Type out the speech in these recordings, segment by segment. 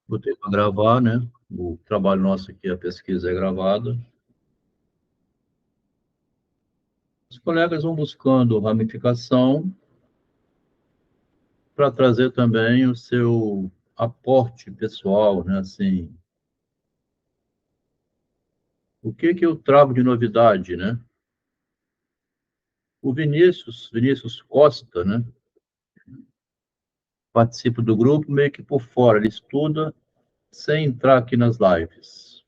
Botei para gravar, né? O trabalho nosso aqui, a pesquisa é gravada. Os colegas vão buscando ramificação para trazer também o seu aporte pessoal, né? Assim, o que que eu trago de novidade, né? O Vinícius Costa, né? Participa do grupo meio que por fora, ele estuda sem entrar aqui nas lives.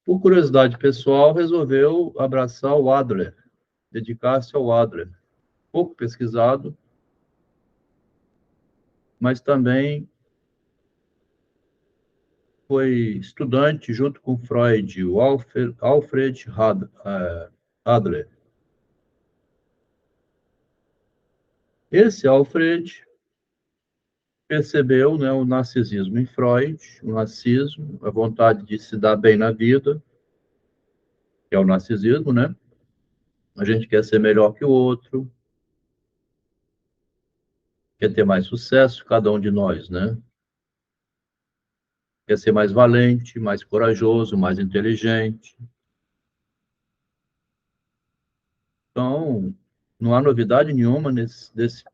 Por curiosidade pessoal, resolveu abraçar o Adler, dedicar-se ao Adler. Pouco pesquisado, mas também foi estudante junto com Freud, o Alfred Adler. Esse Alfred percebeu, né, o narcisismo em Freud, o narcismo, a vontade de se dar bem na vida, que é o narcisismo, né? A gente quer ser melhor que o outro, quer ter mais sucesso, cada um de nós, né? Quer ser mais valente, mais corajoso, mais inteligente. Então, não há novidade nenhuma desse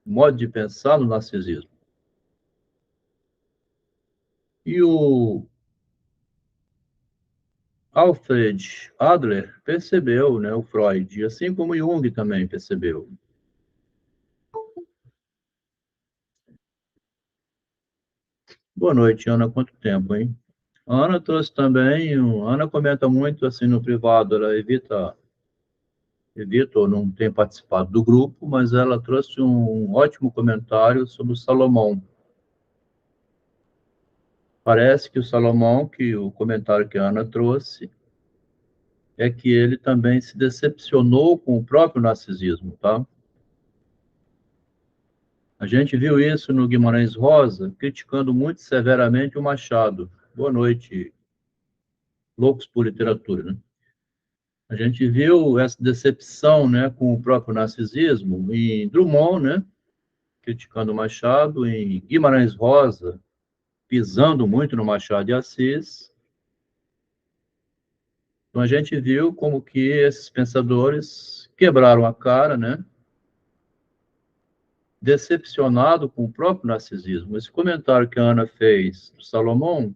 modo de pensar no narcisismo. E o Alfred Adler percebeu, né, o Freud, assim como Jung também percebeu. Boa noite, Ana. Quanto tempo, hein? A Ana trouxe também, a Ana comenta muito assim no privado, ela evita ou não tem participado do grupo, mas ela trouxe um ótimo comentário sobre o Salomão. Parece que o Salomão, que o comentário que a Ana trouxe, é que ele também se decepcionou com o próprio narcisismo, tá? A gente viu isso no Guimarães Rosa, criticando muito severamente o Machado. Boa noite, loucos por literatura, né? A gente viu essa decepção, né, com o próprio narcisismo em Drummond, né, criticando o Machado, em Guimarães Rosa, pisando muito no Machado de Assis. Então a gente viu como que esses pensadores quebraram a cara, né, decepcionado com o próprio narcisismo. Esse comentário que a Ana fez do Salomão,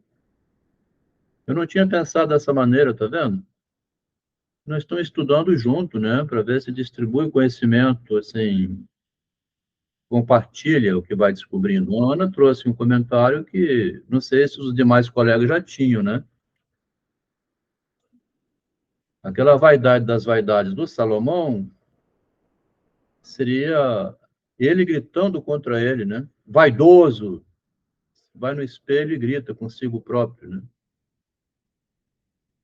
eu não tinha pensado dessa maneira, tá vendo? Nós estamos estudando junto, né, para ver se distribui conhecimento, assim, compartilha o que vai descobrindo. A Ana trouxe um comentário que não sei se os demais colegas já tinham, né? Aquela vaidade das vaidades do Salomão seria ele gritando contra ele, né? Vaidoso, vai no espelho e grita consigo próprio, né?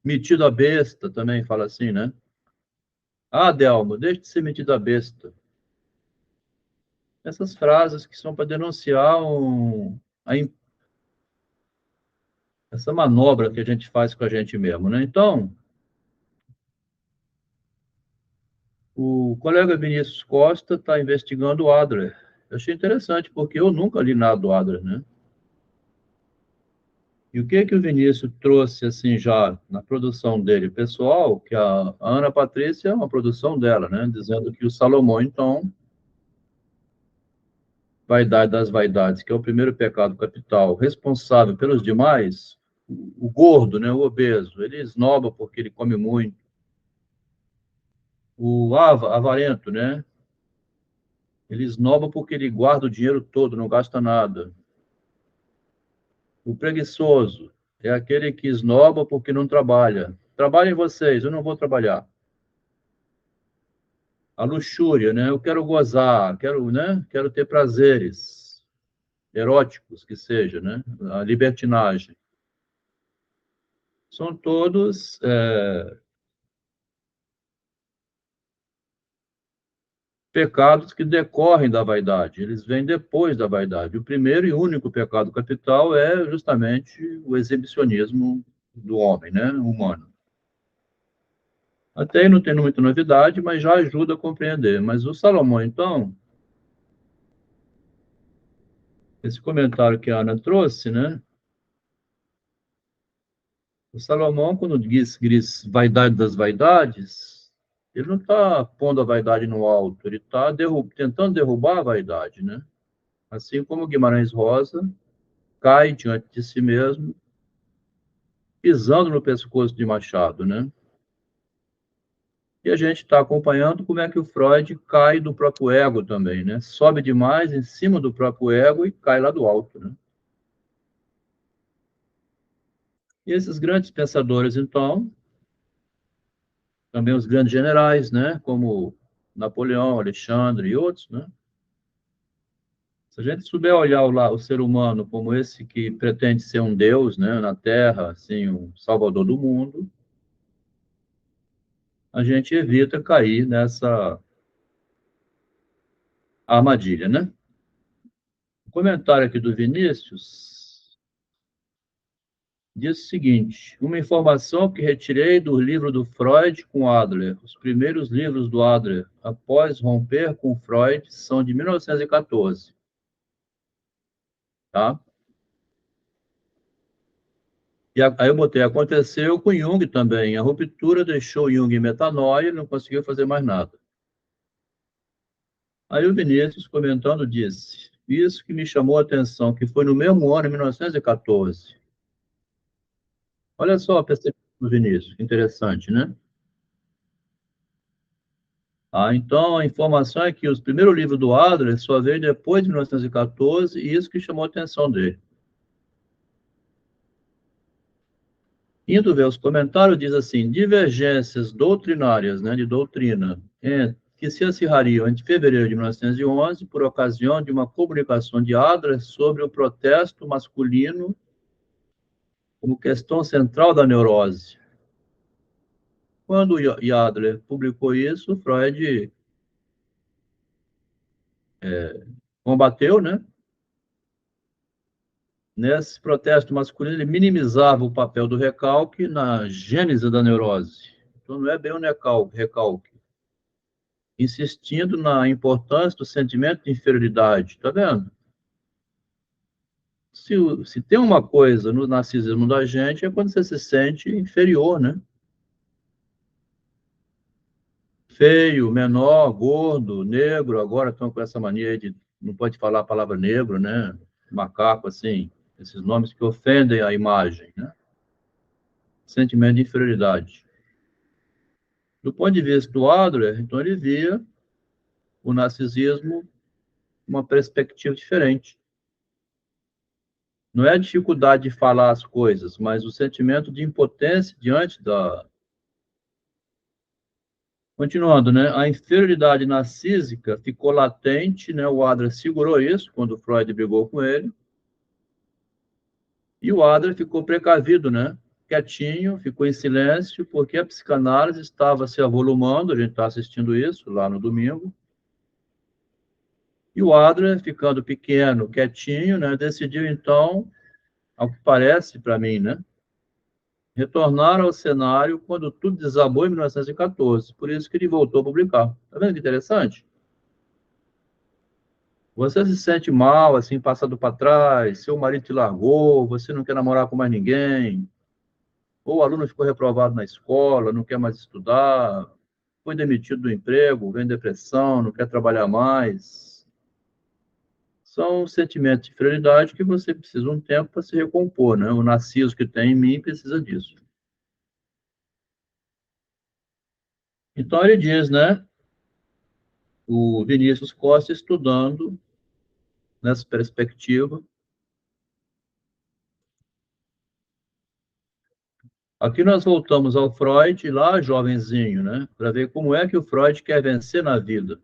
Metido a besta também fala assim, né? Ah, Delmo, deixe de ser metido a besta. Essas frases que são para denunciar essa manobra que a gente faz com a gente mesmo, né? Então, o colega Vinícius Costa está investigando o Adler. Eu achei interessante, porque eu nunca li nada do Adler, né? E o que que o Vinícius trouxe, assim, já na produção dele pessoal, que a Ana Patrícia é uma produção dela, né? Dizendo que o Salomão, então, vaidade das vaidades, que é o primeiro pecado capital, responsável pelos demais, o gordo, né? O obeso, ele esnoba porque ele come muito. O avarento, né? Ele esnoba porque ele guarda o dinheiro todo, não gasta nada. O preguiçoso é aquele que esnoba porque não trabalha. Trabalhem vocês, eu não vou trabalhar. A luxúria, né? Eu quero gozar, quero, né? Quero ter prazeres eróticos que seja, né? A libertinagem. São todos pecados que decorrem da vaidade. Eles vêm depois da vaidade. O primeiro e único pecado capital é justamente o exibicionismo do homem, né? Humano. Até aí não tem muita novidade, mas já ajuda a compreender. Mas o Salomão, então, esse comentário que a Ana trouxe, né? O Salomão, quando diz vaidade das vaidades, ele não está pondo a vaidade no alto, ele está tentando derrubar a vaidade, né? Assim como Guimarães Rosa cai diante de si mesmo, pisando no pescoço de Machado, né? E a gente está acompanhando como é que o Freud cai do próprio ego também, né? Sobe demais em cima do próprio ego e cai lá do alto, né? E esses grandes pensadores, então, também os grandes generais, né? Como Napoleão, Alexandre e outros, né? Se a gente souber olhar o ser humano como esse que pretende ser um deus, né, na Terra, assim, um salvador do mundo, a gente evita cair nessa armadilha, né? O comentário aqui do Vinícius diz o seguinte: uma informação que retirei do livro do Freud com Adler. Os primeiros livros do Adler, após romper com Freud, são de 1914, tá? E aí eu botei, aconteceu com Jung também. A ruptura deixou Jung em metanoia e não conseguiu fazer mais nada. Aí o Vinícius, comentando, disse, isso que me chamou a atenção, que foi no mesmo ano, em 1914. Olha só a percepção do Vinícius, que interessante, né? Então, a informação é que o primeiro livro do Adler só veio depois de 1914, e isso que chamou a atenção dele. Indo ver os comentários, diz assim, divergências doutrinárias, né, de doutrina, que se acirrariam entre fevereiro de 1911, por ocasião de uma comunicação de Adler sobre o protesto masculino como questão central da neurose. Quando Adler publicou isso, Freud combateu, né? Nesse protesto masculino, ele minimizava o papel do recalque na gênese da neurose. Então, não é bem um recalque, insistindo na importância do sentimento de inferioridade. Tá vendo? Se tem uma coisa no narcisismo da gente, é quando você se sente inferior, né? Feio, menor, gordo, negro. Agora estão com essa mania de não pode falar a palavra negro, né? Macaco, assim, esses nomes que ofendem a imagem, né? Sentimento de inferioridade. Do ponto de vista do Adler, então ele via o narcisismo uma perspectiva diferente. Não é a dificuldade de falar as coisas, mas o sentimento de impotência diante da. Continuando, né? A inferioridade narcísica ficou latente, né? O Adler segurou isso quando o Freud brigou com ele. E o Adler ficou precavido, né? Quietinho, ficou em silêncio, porque a psicanálise estava se avolumando, a gente está assistindo isso lá no domingo. E o Adler, ficando pequeno, quietinho, né? Decidiu, então, ao que parece para mim, né? Retornar ao cenário quando tudo desabou em 1914. Por isso que ele voltou a publicar. Tá vendo que interessante? Você se sente mal, assim, passado para trás, seu marido te largou, você não quer namorar com mais ninguém, ou o aluno ficou reprovado na escola, não quer mais estudar, foi demitido do emprego, vem depressão, não quer trabalhar mais. São sentimentos de inferioridade que você precisa de um tempo para se recompor, né? O narciso que tem em mim precisa disso. Então ele diz, né? O Vinícius Costa estudando nessa perspectiva. Aqui nós voltamos ao Freud, lá jovenzinho, né? Para ver como é que o Freud quer vencer na vida.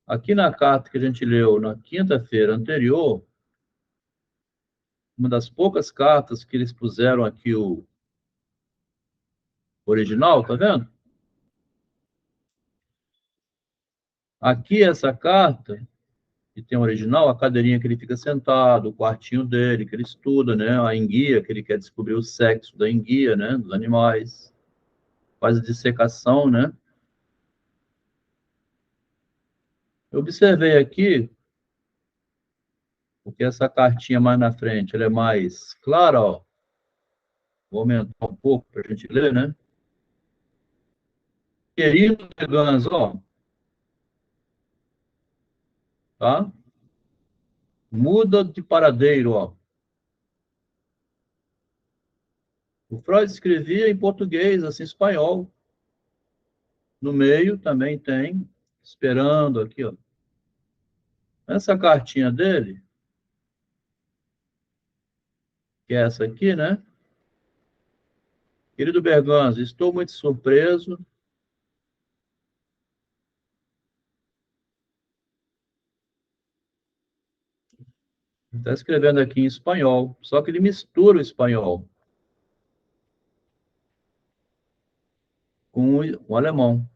Aqui na carta que a gente leu na quinta-feira anterior, uma das poucas cartas que eles puseram aqui o original, tá vendo? Aqui essa carta, que tem o original, a cadeirinha que ele fica sentado, o quartinho dele, que ele estuda, né? A enguia, que ele quer descobrir o sexo da enguia, né? Dos animais, faz a dissecação, né? Eu observei aqui Porque essa cartinha mais na frente, ela é mais clara, ó. Vou aumentar um pouco para a gente ler, né? Querido Gans, ó, tá? Muda de paradeiro, ó. O Freud escrevia em português, assim, espanhol. No meio também tem, esperando aqui, ó. Essa cartinha dele, que é essa aqui, né? Querido Berganza, estou muito surpreso. Está escrevendo aqui em espanhol, só que ele mistura o espanhol com o alemão.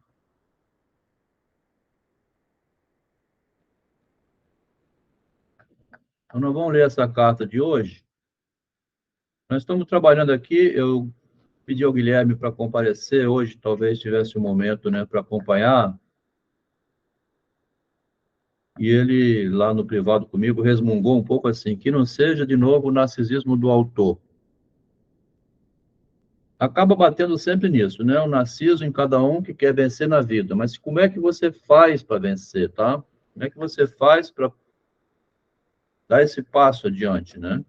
Então, nós vamos ler essa carta de hoje. Nós estamos trabalhando aqui, eu pedi ao Guilherme para comparecer hoje, talvez tivesse um momento, né, para acompanhar, e ele, lá no privado comigo, resmungou um pouco assim, que não seja de novo o narcisismo do autor. Acaba batendo sempre nisso, né? O narciso em cada um que quer vencer na vida. Mas como é que você faz para vencer, tá? Como é que você faz para dar esse passo adiante, né?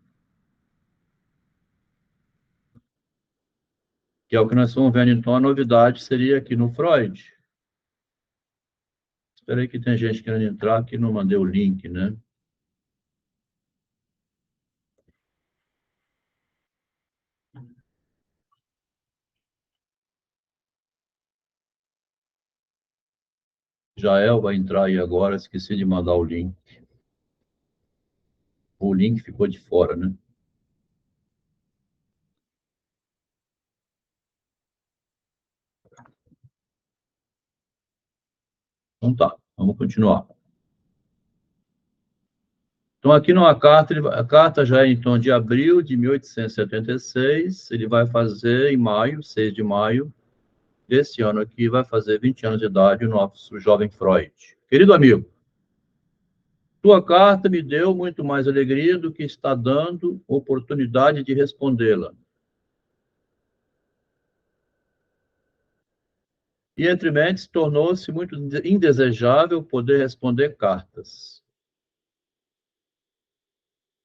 Que é o que nós estamos vendo, então, a novidade seria aqui no Freud. Espera aí que tem gente querendo entrar aqui, não mandei o link, né? Jael vai entrar aí agora, esqueci de mandar o link. O link ficou de fora, né? Então tá, vamos continuar. Então, aqui numa carta, a carta já é então de abril de 1876, ele vai fazer em maio, 6 de maio desse ano aqui, vai fazer 20 anos de idade, o nosso jovem Freud. Querido amigo, tua carta me deu muito mais alegria do que está dando oportunidade de respondê-la. E entre mentes tornou-se muito indesejável poder responder cartas.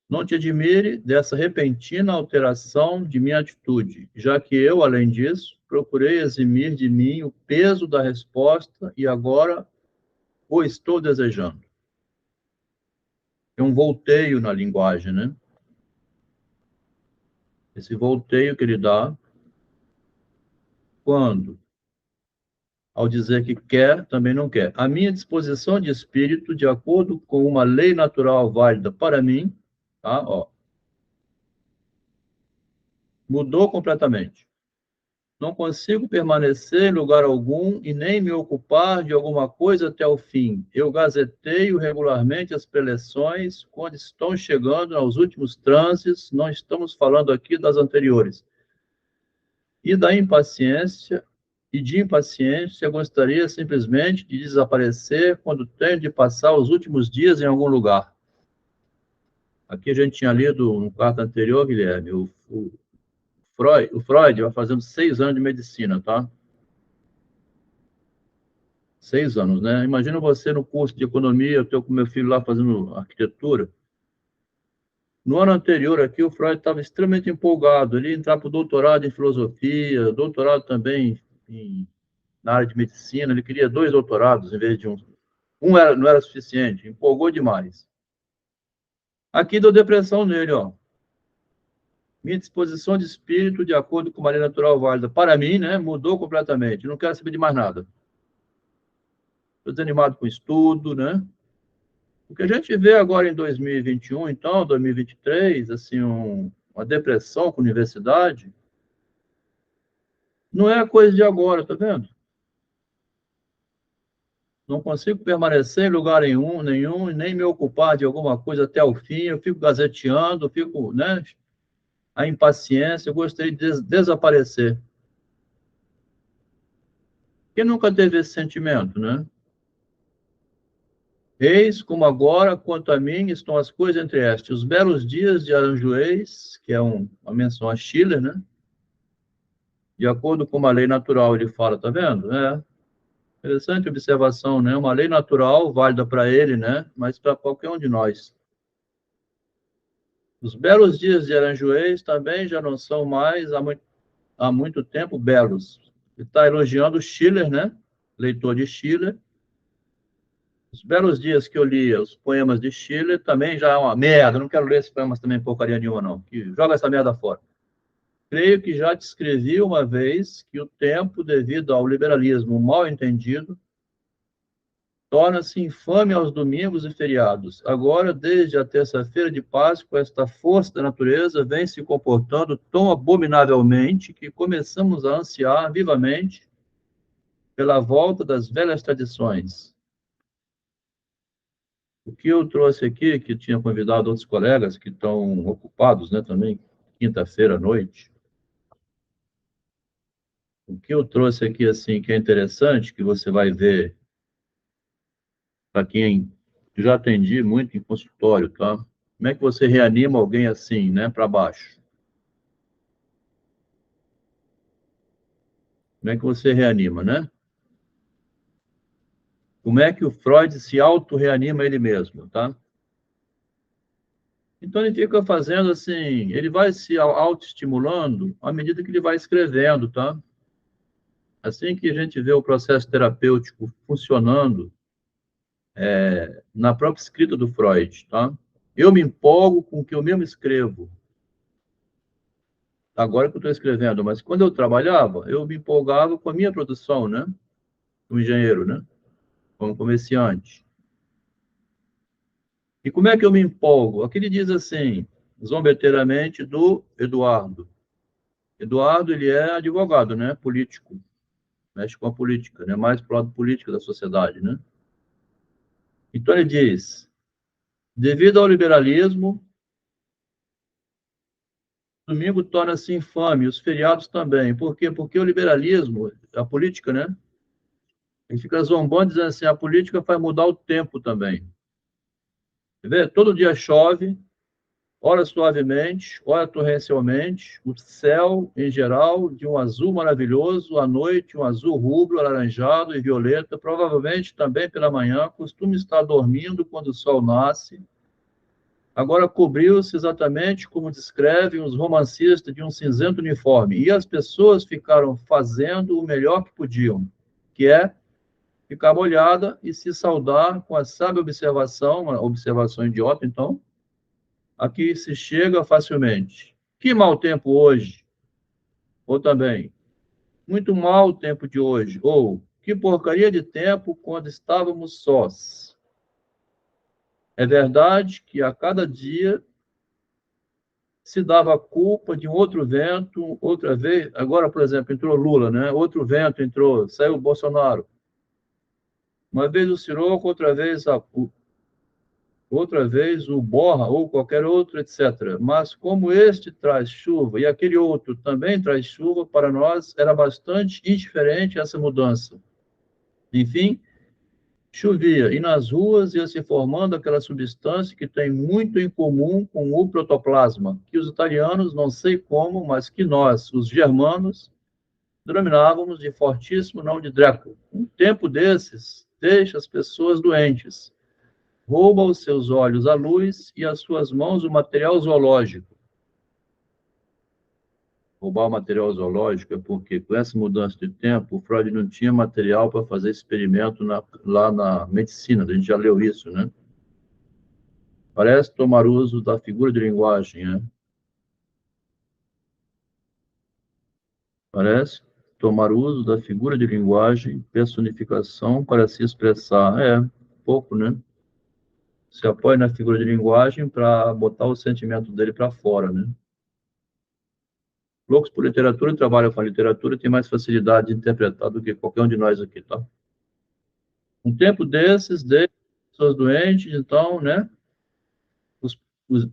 Não te admire dessa repentina alteração de minha atitude, já que eu, além disso, procurei eximir de mim o peso da resposta e agora o estou desejando. É um volteio na linguagem, né? Esse volteio que ele dá quando, ao dizer que quer, também não quer. A minha disposição de espírito, de acordo com uma lei natural válida para mim, tá? Ó, mudou completamente. Não consigo permanecer em lugar algum e nem me ocupar de alguma coisa até o fim. Eu gazeteio regularmente as preleções quando estão chegando aos últimos transes, não estamos falando aqui das anteriores. E da impaciência, e de impaciência, gostaria simplesmente de desaparecer quando tenho de passar os últimos dias em algum lugar. Aqui a gente tinha lido no quarto anterior, Guilherme, o Freud vai fazendo 6 anos de medicina, tá? 6 anos, né? Imagina você no curso de economia, eu estou com meu filho lá fazendo arquitetura. No ano anterior aqui, o Freud estava extremamente empolgado. Ele ia entrar para o doutorado em filosofia, doutorado também na área de medicina. Ele queria 2 doutorados em vez de um. Não era suficiente, empolgou demais. Aqui deu depressão nele, ó. Minha disposição de espírito, de acordo com a lei natural válida, para mim, né, mudou completamente. Não quero saber de mais nada. Estou desanimado com o estudo, né? O que a gente vê agora em 2021, então, 2023, assim, uma depressão com a universidade, não é coisa de agora, tá vendo? Não consigo permanecer em lugar nenhum e nem me ocupar de alguma coisa até o fim. Eu fico gazeteando, fico, né? A impaciência, eu gostaria de desaparecer. Quem nunca teve esse sentimento, né? Eis como agora, quanto a mim, estão as coisas entre estes. Os belos dias de Aranjuez, que é uma menção a Schiller, né? De acordo com uma lei natural, ele fala, tá vendo? Interessante observação, né? Uma lei natural válida para ele, né? Mas para qualquer um de nós. Os belos dias de Aranjuez também já não são mais há muito tempo belos. Ele está elogiando Schiller, né? Leitor de Schiller. Os belos dias que eu lia os poemas de Schiller também já é uma merda. Eu não quero ler esses poemas também porcaria nenhuma, não. Joga essa merda fora. Creio que já te escrevi uma vez que o tempo, devido ao liberalismo mal entendido, torna-se infame aos domingos e feriados. Agora, desde a terça-feira de Páscoa, esta força da natureza vem se comportando tão abominavelmente que começamos a ansiar vivamente pela volta das velhas tradições. O que eu trouxe aqui, que tinha convidado outros colegas que estão ocupados, né, também, quinta-feira à noite. O que eu trouxe aqui, assim, que é interessante, que você vai ver, para quem já atendi muito em consultório, tá? Como é que você reanima alguém assim, né, para baixo? Como é que você reanima, né? Como é que o Freud se auto-reanima ele mesmo, tá? Então ele fica fazendo assim, ele vai se autoestimulando à medida que ele vai escrevendo, tá? Assim que a gente vê o processo terapêutico funcionando na própria escrita do Freud, tá? Eu me empolgo com o que eu mesmo escrevo. Agora que eu estou escrevendo, mas quando eu trabalhava, eu me empolgava com a minha produção, né? Como engenheiro, né? Como comerciante. E como é que eu me empolgo? Aqui ele diz assim, zombeteiramente, do Eduardo. Eduardo, ele é advogado, né? Político. Mexe com a política, né? Mais pro lado político da sociedade, né? Então ele diz, devido ao liberalismo, domingo torna-se infame, os feriados também. Por quê? Porque o liberalismo, a política, né? Ele fica zombando, dizendo assim, a política faz mudar o tempo também. Vê? Todo dia chove, ora suavemente, ora torrencialmente, o céu, em geral, de um azul maravilhoso, à noite, um azul rubro, alaranjado e violeta, provavelmente também pela manhã, costuma estar dormindo quando o sol nasce. Agora cobriu-se exatamente como descrevem os romancistas de um cinzento uniforme, e as pessoas ficaram fazendo o melhor que podiam, que é ficar molhada e se saudar com a sábia observação, uma observação idiota, então, a que se chega facilmente. Que mau tempo hoje, ou também, muito mau o tempo de hoje, ou que porcaria de tempo quando estávamos sós. É verdade que a cada dia se dava a culpa de um outro vento, outra vez, agora, por exemplo, entrou Lula, né? Outro vento entrou, saiu o Bolsonaro. Uma vez o Siroco, outra vez o Borra ou qualquer outro, etc. Mas como este traz chuva e aquele outro também traz chuva, para nós era bastante indiferente essa mudança. Enfim, chovia e nas ruas ia se formando aquela substância que tem muito em comum com o protoplasma, que os italianos, não sei como, mas que nós, os germanos, denominávamos de fortíssimo nome de Draco. Um tempo desses deixa as pessoas doentes, rouba os seus olhos a luz e as suas mãos o material zoológico. Roubar o material zoológico é porque, com essa mudança de tempo, o Freud não tinha material para fazer experimento lá na medicina. A gente já leu isso, né? Parece tomar uso da figura de linguagem, né? Parece tomar uso da figura de linguagem, personificação para se expressar. Pouco, né? Se apoia na figura de linguagem para botar o sentimento dele para fora, né? Loucos por literatura, trabalham com a literatura, tem mais facilidade de interpretar do que qualquer um de nós aqui, tá? Um tempo desses, de pessoas doentes, então, né?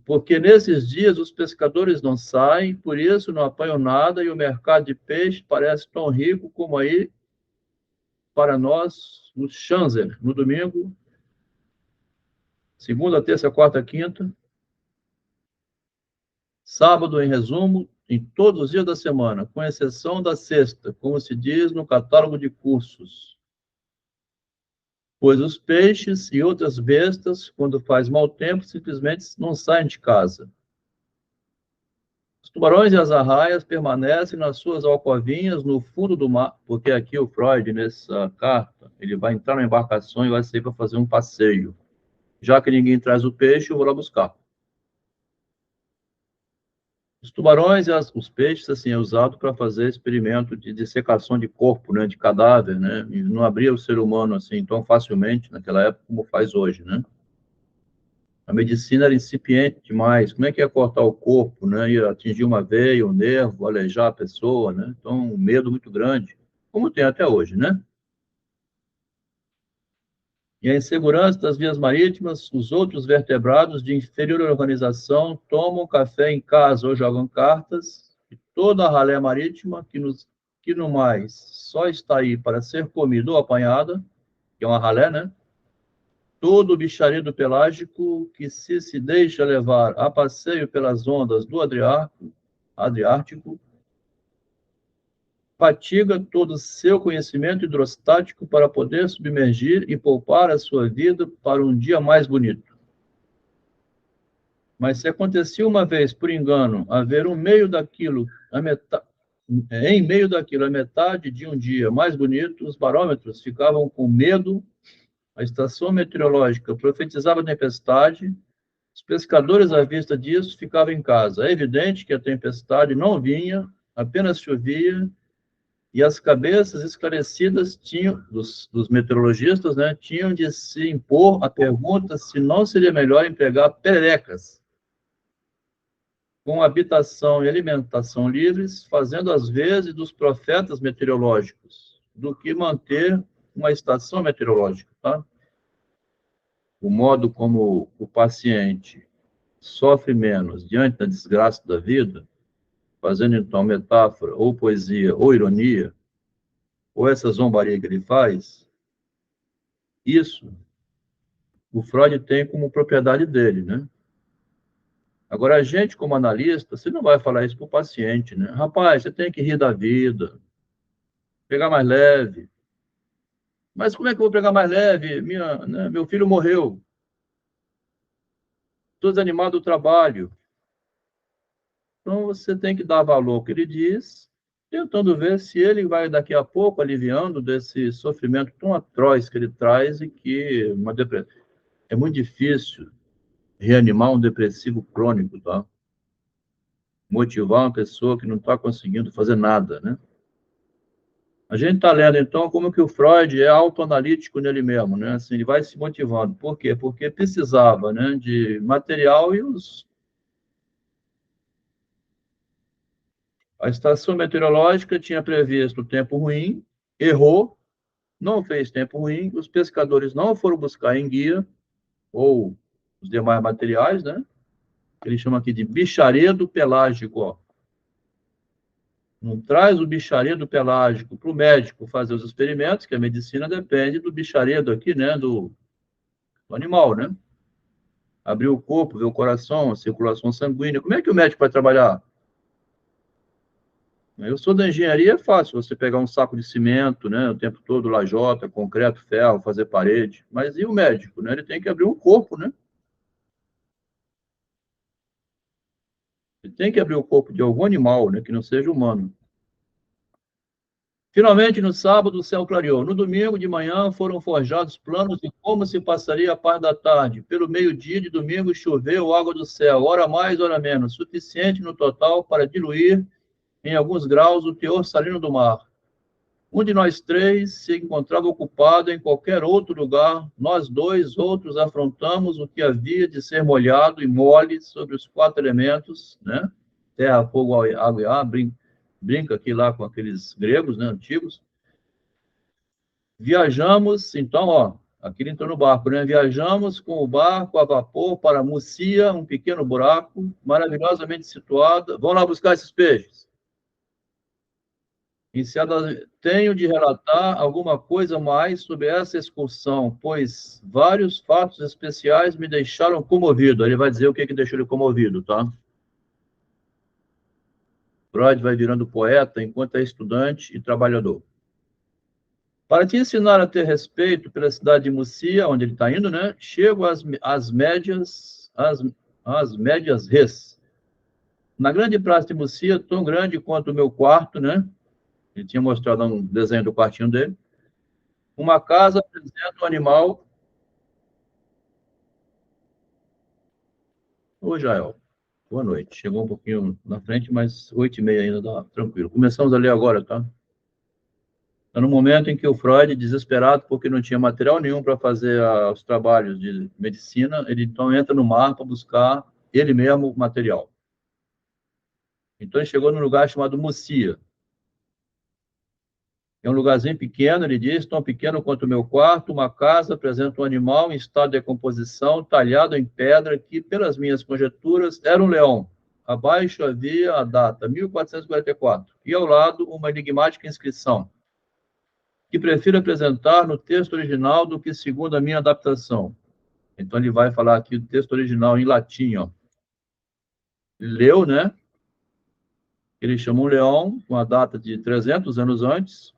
Porque nesses dias os pescadores não saem, por isso não apanham nada e o mercado de peixe parece tão rico como aí para nós no Schanzer, no domingo, Segunda, terça, quarta, quinta. Sábado, em resumo, em todos os dias da semana, com exceção da sexta, como se diz no catálogo de cursos. Pois os peixes e outras bestas, quando faz mau tempo, simplesmente não saem de casa. Os tubarões e as arraias permanecem nas suas alcovinhas no fundo do mar, porque aqui o Freud, nessa carta, ele vai entrar na embarcação e vai sair para fazer um passeio. Já que ninguém traz o peixe, eu vou lá buscar. Os tubarões e os peixes, assim, é usado para fazer experimento de dissecação de corpo, né, de cadáver, né, e não abria o ser humano, assim, tão facilmente naquela época como faz hoje, né. A medicina era incipiente demais, como é que ia cortar o corpo, né, ia atingir uma veia, um nervo, alejar a pessoa, né, então um medo muito grande, como tem até hoje, né. E a insegurança das vias marítimas, os outros vertebrados de inferior organização tomam café em casa ou jogam cartas, e toda a ralé marítima, que no mais só está aí para ser comida ou apanhada, que é uma ralé, né? Todo o bicharedo pelágico que se deixa levar a passeio pelas ondas do Adriático, fatiga todo o seu conhecimento hidrostático para poder submergir e poupar a sua vida para um dia mais bonito. Mas se acontecia uma vez, por engano, haver um meio daquilo, em meio daquilo, a metade de um dia mais bonito, os barômetros ficavam com medo, a estação meteorológica profetizava tempestade, os pescadores, à vista disso, ficavam em casa. É evidente que a tempestade não vinha, apenas chovia, e as cabeças esclarecidas dos meteorologistas, né, tinham de se impor a pergunta se não seria melhor empregar pererecas com habitação e alimentação livres, fazendo as vezes dos profetas meteorológicos, do que manter uma estação meteorológica, tá? O modo como o paciente sofre menos diante da desgraça da vida, fazendo então metáfora, ou poesia, ou ironia, ou essa zombaria que ele faz, isso o Freud tem como propriedade dele, né? Agora, a gente, como analista, você não vai falar isso para o paciente, né? Rapaz, você tem que rir da vida, pegar mais leve. Mas como é que eu vou pegar mais leve? Meu filho morreu. Estou desanimado do trabalho. Então, você tem que dar valor ao que ele diz, tentando ver se ele vai, daqui a pouco, aliviando desse sofrimento tão atroz que ele traz e que é muito difícil reanimar um depressivo crônico, tá? Motivar uma pessoa que não está conseguindo fazer nada, né? A gente está lendo, então, como que o Freud é autoanalítico nele mesmo, né? Assim, ele vai se motivando. Por quê? Porque precisava, né, de material e a estação meteorológica tinha previsto tempo ruim, errou, não fez tempo ruim, os pescadores não foram buscar enguia ou os demais materiais, né? Ele chama aqui de bicharedo pelágico, ó. Não traz o bicharedo pelágico para o médico fazer os experimentos, que a medicina depende do bicharedo aqui, né, do animal, né? Abrir o corpo, ver o coração, a circulação sanguínea. Como é que o médico vai trabalhar? Eu sou da engenharia, é fácil você pegar um saco de cimento, né, o tempo todo, lajota, concreto, ferro, fazer parede. Mas e o médico, né? Ele tem que abrir um corpo, né? Ele tem que abrir o corpo de algum animal, né, que não seja humano. Finalmente, no sábado, o céu clareou. No domingo de manhã, foram forjados planos de como se passaria a parte da tarde. Pelo meio-dia de domingo, choveu água do céu, hora mais, hora menos, suficiente no total para diluir em alguns graus o teor salino do mar. Um de nós três se encontrava ocupado em qualquer outro lugar. Nós dois outros afrontamos o que havia de ser molhado e mole sobre os quatro elementos, né? Terra, fogo, água e ar. Brinca aqui lá com aqueles gregos, né, antigos. Viajamos, então, ó, aqui ele entrou no barco, né? Viajamos com o barco a vapor para Mucia, um pequeno buraco, maravilhosamente situado. Vão lá buscar esses peixes. Tenho de relatar alguma coisa mais sobre essa excursão, pois vários fatos especiais me deixaram comovido. Ele vai dizer o que deixou ele comovido, tá? Freud vai virando poeta enquanto é estudante e trabalhador. Para te ensinar a ter respeito pela cidade de Mucia, onde ele está indo, né? Chego às médias res. Na grande praça de Mucia, tão grande quanto o meu quarto, né? Ele tinha mostrado um desenho do quartinho dele. Uma casa apresenta um animal. Ô, Jael, boa noite. Chegou um pouquinho na frente, mas 8h30 ainda, tá tranquilo. Começamos a ler agora, tá? Está no momento em que o Freud, desesperado porque não tinha material nenhum para fazer os trabalhos de medicina, ele então entra no mar para buscar ele mesmo material. Então ele chegou num lugar chamado Mucia. É um lugarzinho pequeno, ele diz, tão pequeno quanto o meu quarto, uma casa, apresenta um animal em estado de decomposição, talhado em pedra, que, pelas minhas conjecturas, era um leão. Abaixo havia a data, 1444, e ao lado uma enigmática inscrição, que prefiro apresentar no texto original do que segundo a minha adaptação. Então ele vai falar aqui o texto original em latim, ó. Ele leu, né? Ele chamou um leão, com a data de 300 anos antes,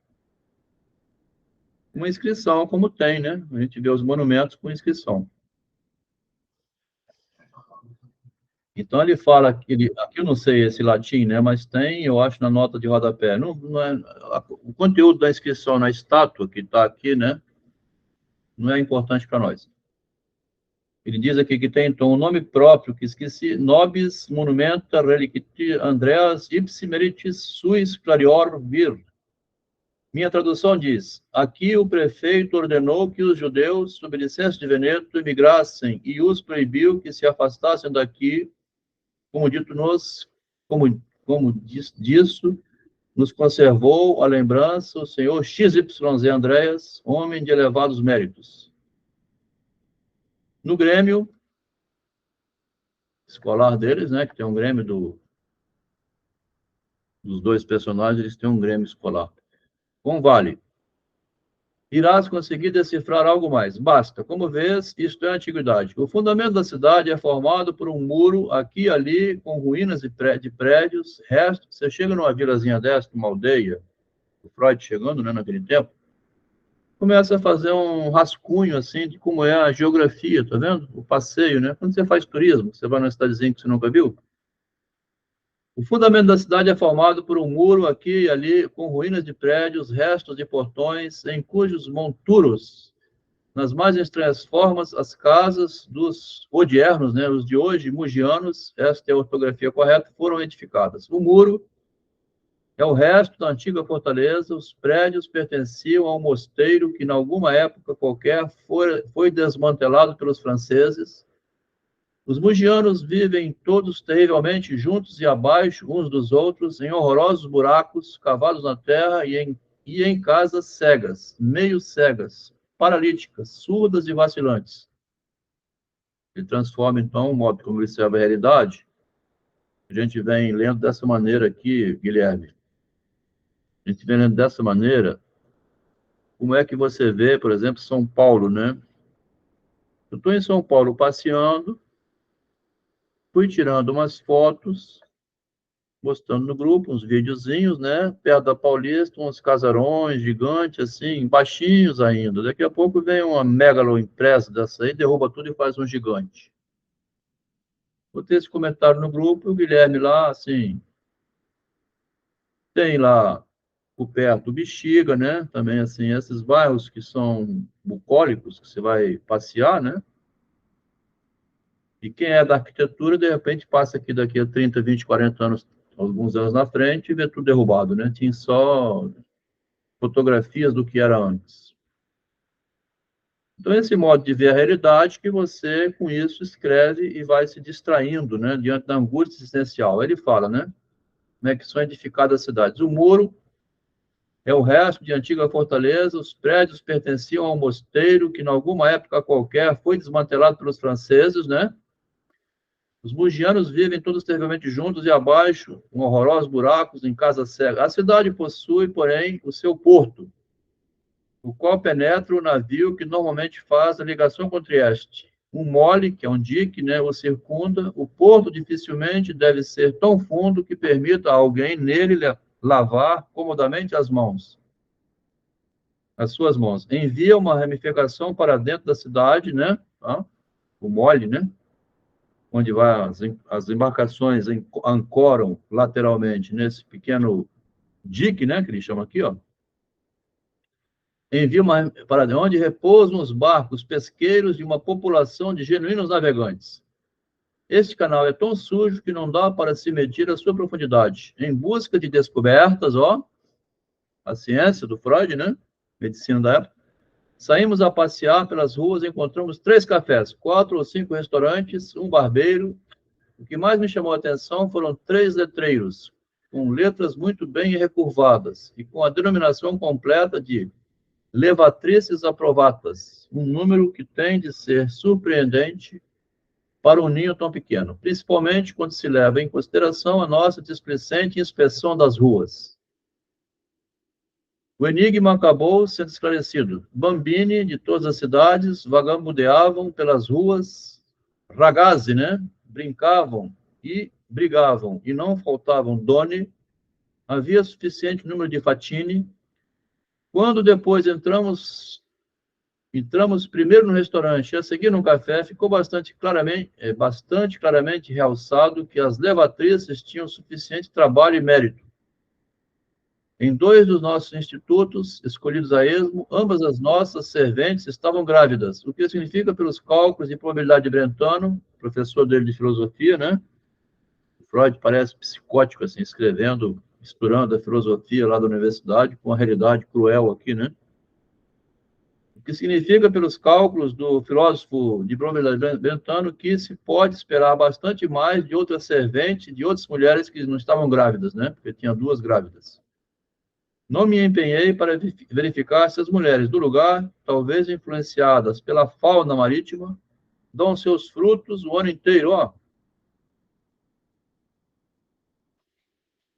uma inscrição, como tem, né? A gente vê os monumentos com inscrição. Então ele fala que aqui eu não sei esse latim, né? Mas tem, eu acho, na nota de rodapé. Não é, o conteúdo da inscrição na estátua que está aqui, né? Não é importante para nós. Ele diz aqui que tem, então, um nome próprio, que esqueci, nobis monumenta relicti Andreas ipsi meritis suis clarior vir. Minha tradução diz, aqui o prefeito ordenou que os judeus, sob licença de Veneto, emigrassem e os proibiu que se afastassem daqui, como dito disso, nos conservou a lembrança o senhor XYZ Andreas, homem de elevados méritos. No Grêmio escolar deles, né, que tem um Grêmio dos dois personagens, eles têm um Grêmio escolar. Com vale. Irás conseguir decifrar algo mais. Basta. Como vês, isto é a antiguidade. O fundamento da cidade é formado por um muro aqui e ali, com ruínas de prédios, restos. Você chega numa vilazinha dessa, uma aldeia, o Freud chegando, né, naquele tempo, começa a fazer um rascunho, assim, de como é a geografia, tá vendo? O passeio, né? Quando você faz turismo, você vai numa cidadezinha que você nunca viu, o fundamento da cidade é formado por um muro aqui e ali, com ruínas de prédios, restos de portões, em cujos monturos, nas mais estranhas formas, as casas dos odiernos, né, os de hoje, mugianos, esta é a ortografia correta, foram edificadas. O muro é o resto da antiga fortaleza, os prédios pertenciam a um mosteiro que, em alguma época qualquer, foi desmantelado pelos franceses. Os mugianos vivem todos terrivelmente juntos e abaixo uns dos outros, em horrorosos buracos cavados na terra e em casas cegas, meio cegas, paralíticas, surdas e vacilantes. Ele transforma, então, o modo como ele observa a realidade. A gente vem lendo dessa maneira aqui, Guilherme. A gente vem lendo dessa maneira. Como é que você vê, por exemplo, São Paulo, né? Eu estou em São Paulo passeando, fui tirando umas fotos, mostrando no grupo uns videozinhos, né? Perto da Paulista, uns casarões gigantes, assim, baixinhos ainda. Daqui a pouco vem uma megalo impressa dessa aí, derruba tudo e faz um gigante. Botei esse comentário no grupo, e o Guilherme lá, assim, tem lá por perto o Bexiga, né? Também, assim, esses bairros que são bucólicos, que você vai passear, né? E quem é da arquitetura, de repente, passa aqui daqui a 30, 20, 40 anos, alguns anos na frente, e vê tudo derrubado, né? Tinha só fotografias do que era antes. Então, esse modo de ver a realidade que você, com isso, escreve e vai se distraindo, né? Diante da angústia existencial. Ele fala, né? Como é que são edificadas as cidades. O muro é o resto de antiga fortaleza, os prédios pertenciam ao mosteiro que, em alguma época qualquer, foi desmantelado pelos franceses, né? Os mugianos vivem todos terrivelmente juntos e abaixo, com horrorosos buracos em casa cega. A cidade possui, porém, o seu porto, o qual penetra o navio que normalmente faz a ligação com Trieste. Um mole, que é um dique, né, o circunda. O porto dificilmente deve ser tão fundo que permita a alguém nele lavar comodamente as suas mãos. Envia uma ramificação para dentro da cidade, né, tá? O mole, né, onde vai as embarcações ancoram lateralmente nesse pequeno dique, né, que eles chamam aqui, ó. Envia para onde repousam os barcos pesqueiros de uma população de genuínos navegantes. Este canal é tão sujo que não dá para se medir a sua profundidade. Em busca de descobertas, ó, a ciência do Freud, né, medicina da época, saímos a passear pelas ruas e encontramos 3 cafés, 4 ou 5 restaurantes, um barbeiro. O que mais me chamou a atenção foram 3 letreiros, com letras muito bem recurvadas e com a denominação completa de levatrices aprovatas, um número que tem de ser surpreendente para um ninho tão pequeno, principalmente quando se leva em consideração a nossa displicente inspeção das ruas. O enigma acabou sendo esclarecido. Bambini, de todas as cidades, vagabundeavam pelas ruas, ragazzi, né? Brincavam e brigavam, e não faltavam doni, havia suficiente número de fatini. Quando depois entramos primeiro no restaurante e a seguir no café, ficou bastante claramente realçado que as levatrizes tinham suficiente trabalho e mérito. Em 2 dos nossos institutos, escolhidos a esmo, ambas as nossas serventes estavam grávidas, o que significa, pelos cálculos de probabilidade de Brentano, professor dele de filosofia, né? Freud parece psicótico, assim, escrevendo, misturando a filosofia lá da universidade com a realidade cruel aqui, né? O que significa, pelos cálculos do filósofo de probabilidade Brentano, que se pode esperar bastante mais de outra servente, de outras mulheres que não estavam grávidas, né? Porque tinha 2 grávidas. Não me empenhei para verificar se as mulheres do lugar, talvez influenciadas pela fauna marítima, dão seus frutos o ano inteiro, ó.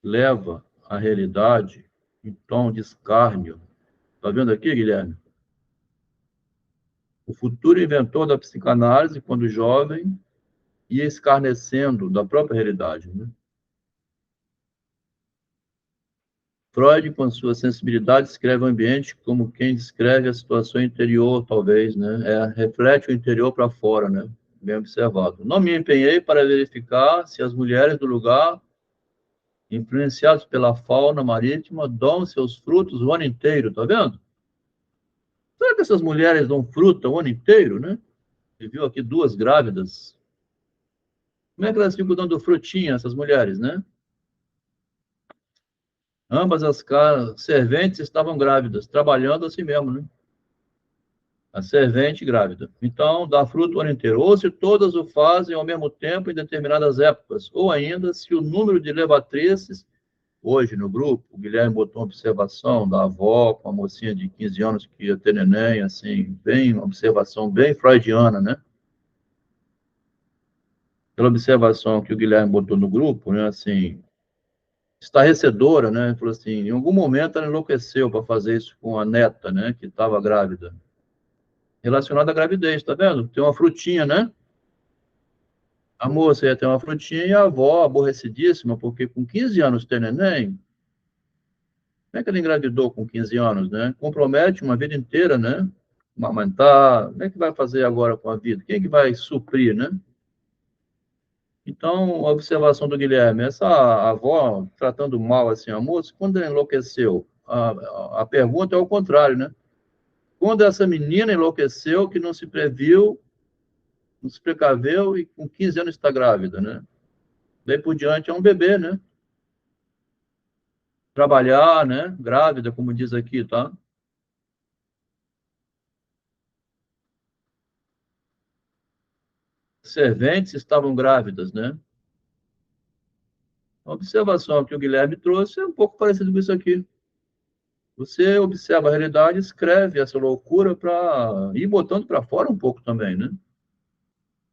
Leva a realidade em tom de escárnio. Está vendo aqui, Guilherme? O futuro inventor da psicanálise, quando jovem, ia escarnecendo da própria realidade, né? Freud, com sua sensibilidade, descreve o ambiente como quem descreve a situação interior, talvez, né? Reflete o interior para fora, né? Bem observado. Não me empenhei para verificar se as mulheres do lugar, influenciadas pela fauna marítima, dão seus frutos o ano inteiro, tá vendo? Será que essas mulheres dão fruta o ano inteiro, né? Você viu aqui 2 grávidas. Como é que elas ficam dando frutinha, essas mulheres, né? Ambas as serventes estavam grávidas, trabalhando assim mesmo, né? A servente grávida. Então, dá fruto o ano inteiro. Ou se todas o fazem ao mesmo tempo em determinadas épocas, ou ainda se o número de levatrizes, hoje no grupo, o Guilherme botou uma observação da avó com a mocinha de 15 anos que ia ter neném, assim, bem, uma observação bem freudiana, né? Pela observação que o Guilherme botou no grupo, né, assim, estarrecedora, né? Falou assim, em algum momento ela enlouqueceu para fazer isso com a neta, né, que estava grávida. Relacionada à gravidez, tá vendo? Tem uma frutinha, né? A moça ia ter uma frutinha e a avó, aborrecidíssima, porque com 15 anos ter neném, como é que ela engravidou com 15 anos, né? Compromete uma vida inteira, né? Amamentar, como é que vai fazer agora com a vida? Quem é que vai suprir, né? Então, a observação do Guilherme, essa avó tratando mal assim a moça, quando ela enlouqueceu? A pergunta é o contrário, né? Quando essa menina enlouqueceu, que não se previu, não se precaveu e com 15 anos está grávida, né? Daí por diante é um bebê, né? Trabalhar, né? Grávida, como diz aqui, tá? Serventes estavam grávidas, né? A observação que o Guilherme trouxe é um pouco parecido com isso aqui. Você observa a realidade, escreve essa loucura para ir botando para fora um pouco também, né?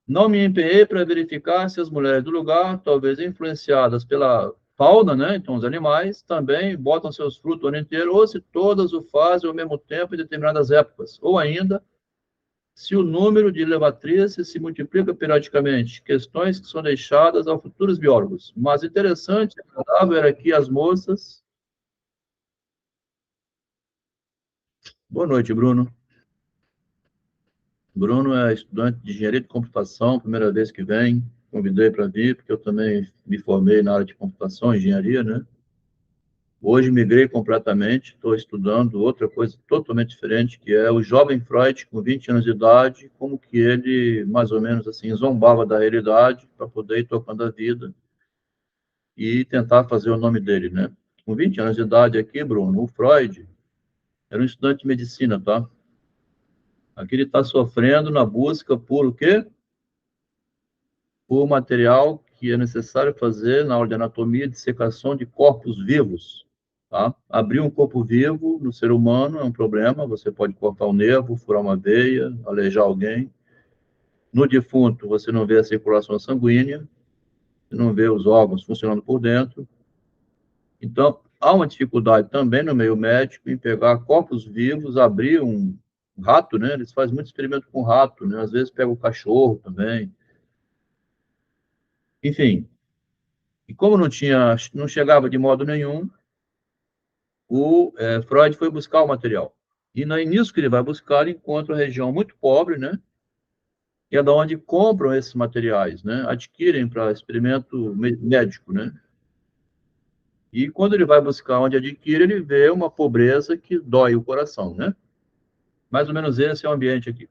Não me empenhei para verificar se as mulheres do lugar, talvez influenciadas pela fauna, né, então os animais, também botam seus frutos o ano inteiro, ou se todas o fazem ao mesmo tempo em determinadas épocas, ou ainda, se o número de levatrizes se multiplica periodicamente, questões que são deixadas a futuros biólogos. Mas interessante, agradável era que as moças... Boa noite, Bruno. Bruno é estudante de engenharia de computação, primeira vez que vem, convidei para vir, porque eu também me formei na área de computação, engenharia, né? Hoje migrei completamente, estou estudando outra coisa totalmente diferente, que é o jovem Freud, com 20 anos de idade, como que ele, mais ou menos assim, zombava da realidade para poder ir tocando a vida e tentar fazer o nome dele, né? Com 20 anos de idade aqui, Bruno, o Freud era um estudante de medicina, tá? Aqui ele está sofrendo na busca por o quê? Por material que é necessário fazer na aula de anatomia de dissecação de corpos vivos. Tá? Abrir um corpo vivo no ser humano é um problema, você pode cortar um nervo, furar uma veia, aleijar alguém. No defunto, você não vê a circulação sanguínea, você não vê os órgãos funcionando por dentro. Então, há uma dificuldade também no meio médico em pegar corpos vivos, abrir um rato, né? Eles fazem muito experimento com rato, né? Às vezes pega o cachorro também. Enfim, e como não chegava de modo nenhum, Freud foi buscar o material. E nisso que ele vai buscar, ele encontra uma região muito pobre, né? Que é da onde compram esses materiais, né? Adquirem para experimento médico, né? E quando ele vai buscar onde adquire, ele vê uma pobreza que dói o coração, né? Mais ou menos esse é o ambiente aqui.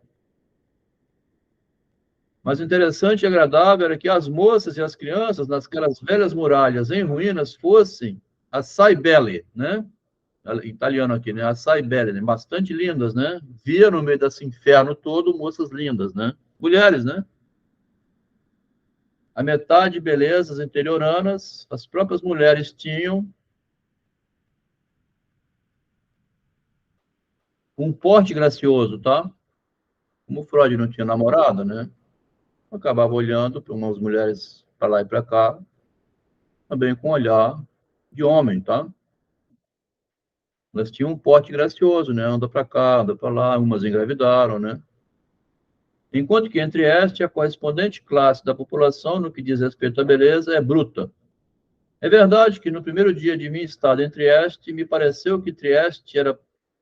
Mas o interessante e agradável era que as moças e as crianças, nasquelas velhas muralhas em ruínas, fossem as Saibelle, né? Italiano aqui, né? Açaí Belli, né? Bastante lindas, né? Via no meio desse inferno todo moças lindas, né? Mulheres, né? A metade belezas interioranas, as próprias mulheres tinham um porte gracioso, tá? Como Freud não tinha namorada, né? Acabava olhando para umas mulheres para lá e para cá, também com um olhar de homem, tá? Elas tinham um porte gracioso, né? Anda para cá, anda para lá, umas engravidaram, né? Enquanto que entre esta a correspondente classe da população, no que diz respeito à beleza, é bruta. É verdade que no primeiro dia de minha estada em Trieste, me pareceu que Trieste era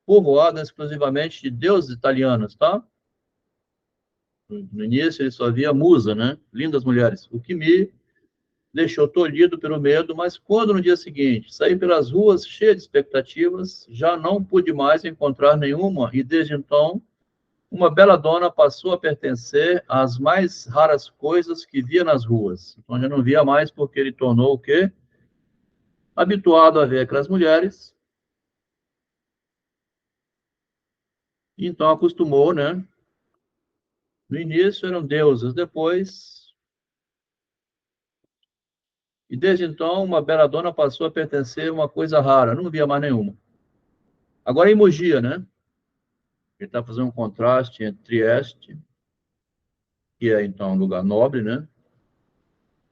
povoada exclusivamente de deuses italianos, tá? No início ele só via musa, né? Lindas mulheres, o que me deixou tolhido pelo medo, mas quando no dia seguinte saí pelas ruas cheio de expectativas, já não pude mais encontrar nenhuma e desde então uma bela dona passou a pertencer às mais raras coisas que via nas ruas. Então já não via mais porque ele tornou o quê? Habituado a ver aquelas mulheres, então acostumou, né? No início eram deusas, depois, e desde então uma bela dona passou a pertencer a uma coisa rara, não via mais nenhuma. Agora em Mogia, né? Ele está fazendo um contraste entre Trieste, que é então um lugar nobre, né?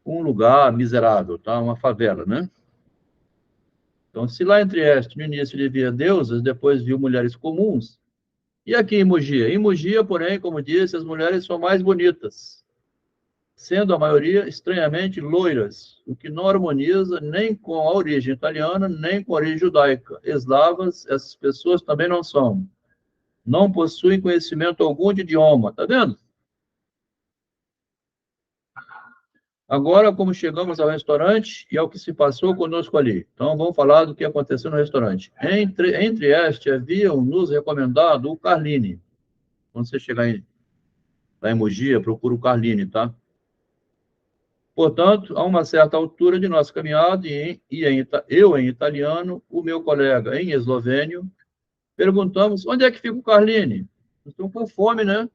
Com um lugar miserável, tá? Uma favela, né? Então, se lá em Trieste, no início ele via deusas, depois viu mulheres comuns, e aqui em Mogia? Em Mogia, porém, como disse, as mulheres são mais bonitas, sendo a maioria estranhamente loiras, o que não harmoniza nem com a origem italiana, nem com a origem judaica. Eslavas, essas pessoas também não são. Não possuem conhecimento algum de idioma, tá vendo? Agora, como chegamos ao restaurante e ao que se passou conosco ali. Então, vamos falar do que aconteceu no restaurante. Entre este, haviam nos recomendado o Carlini. Quando você chegar lá em Mogia, procura o Carlini, tá? Portanto, a uma certa altura de nossa caminhada, eu em italiano, o meu colega em eslovênio, perguntamos onde é que fica o Carlini? Estão com fome, né?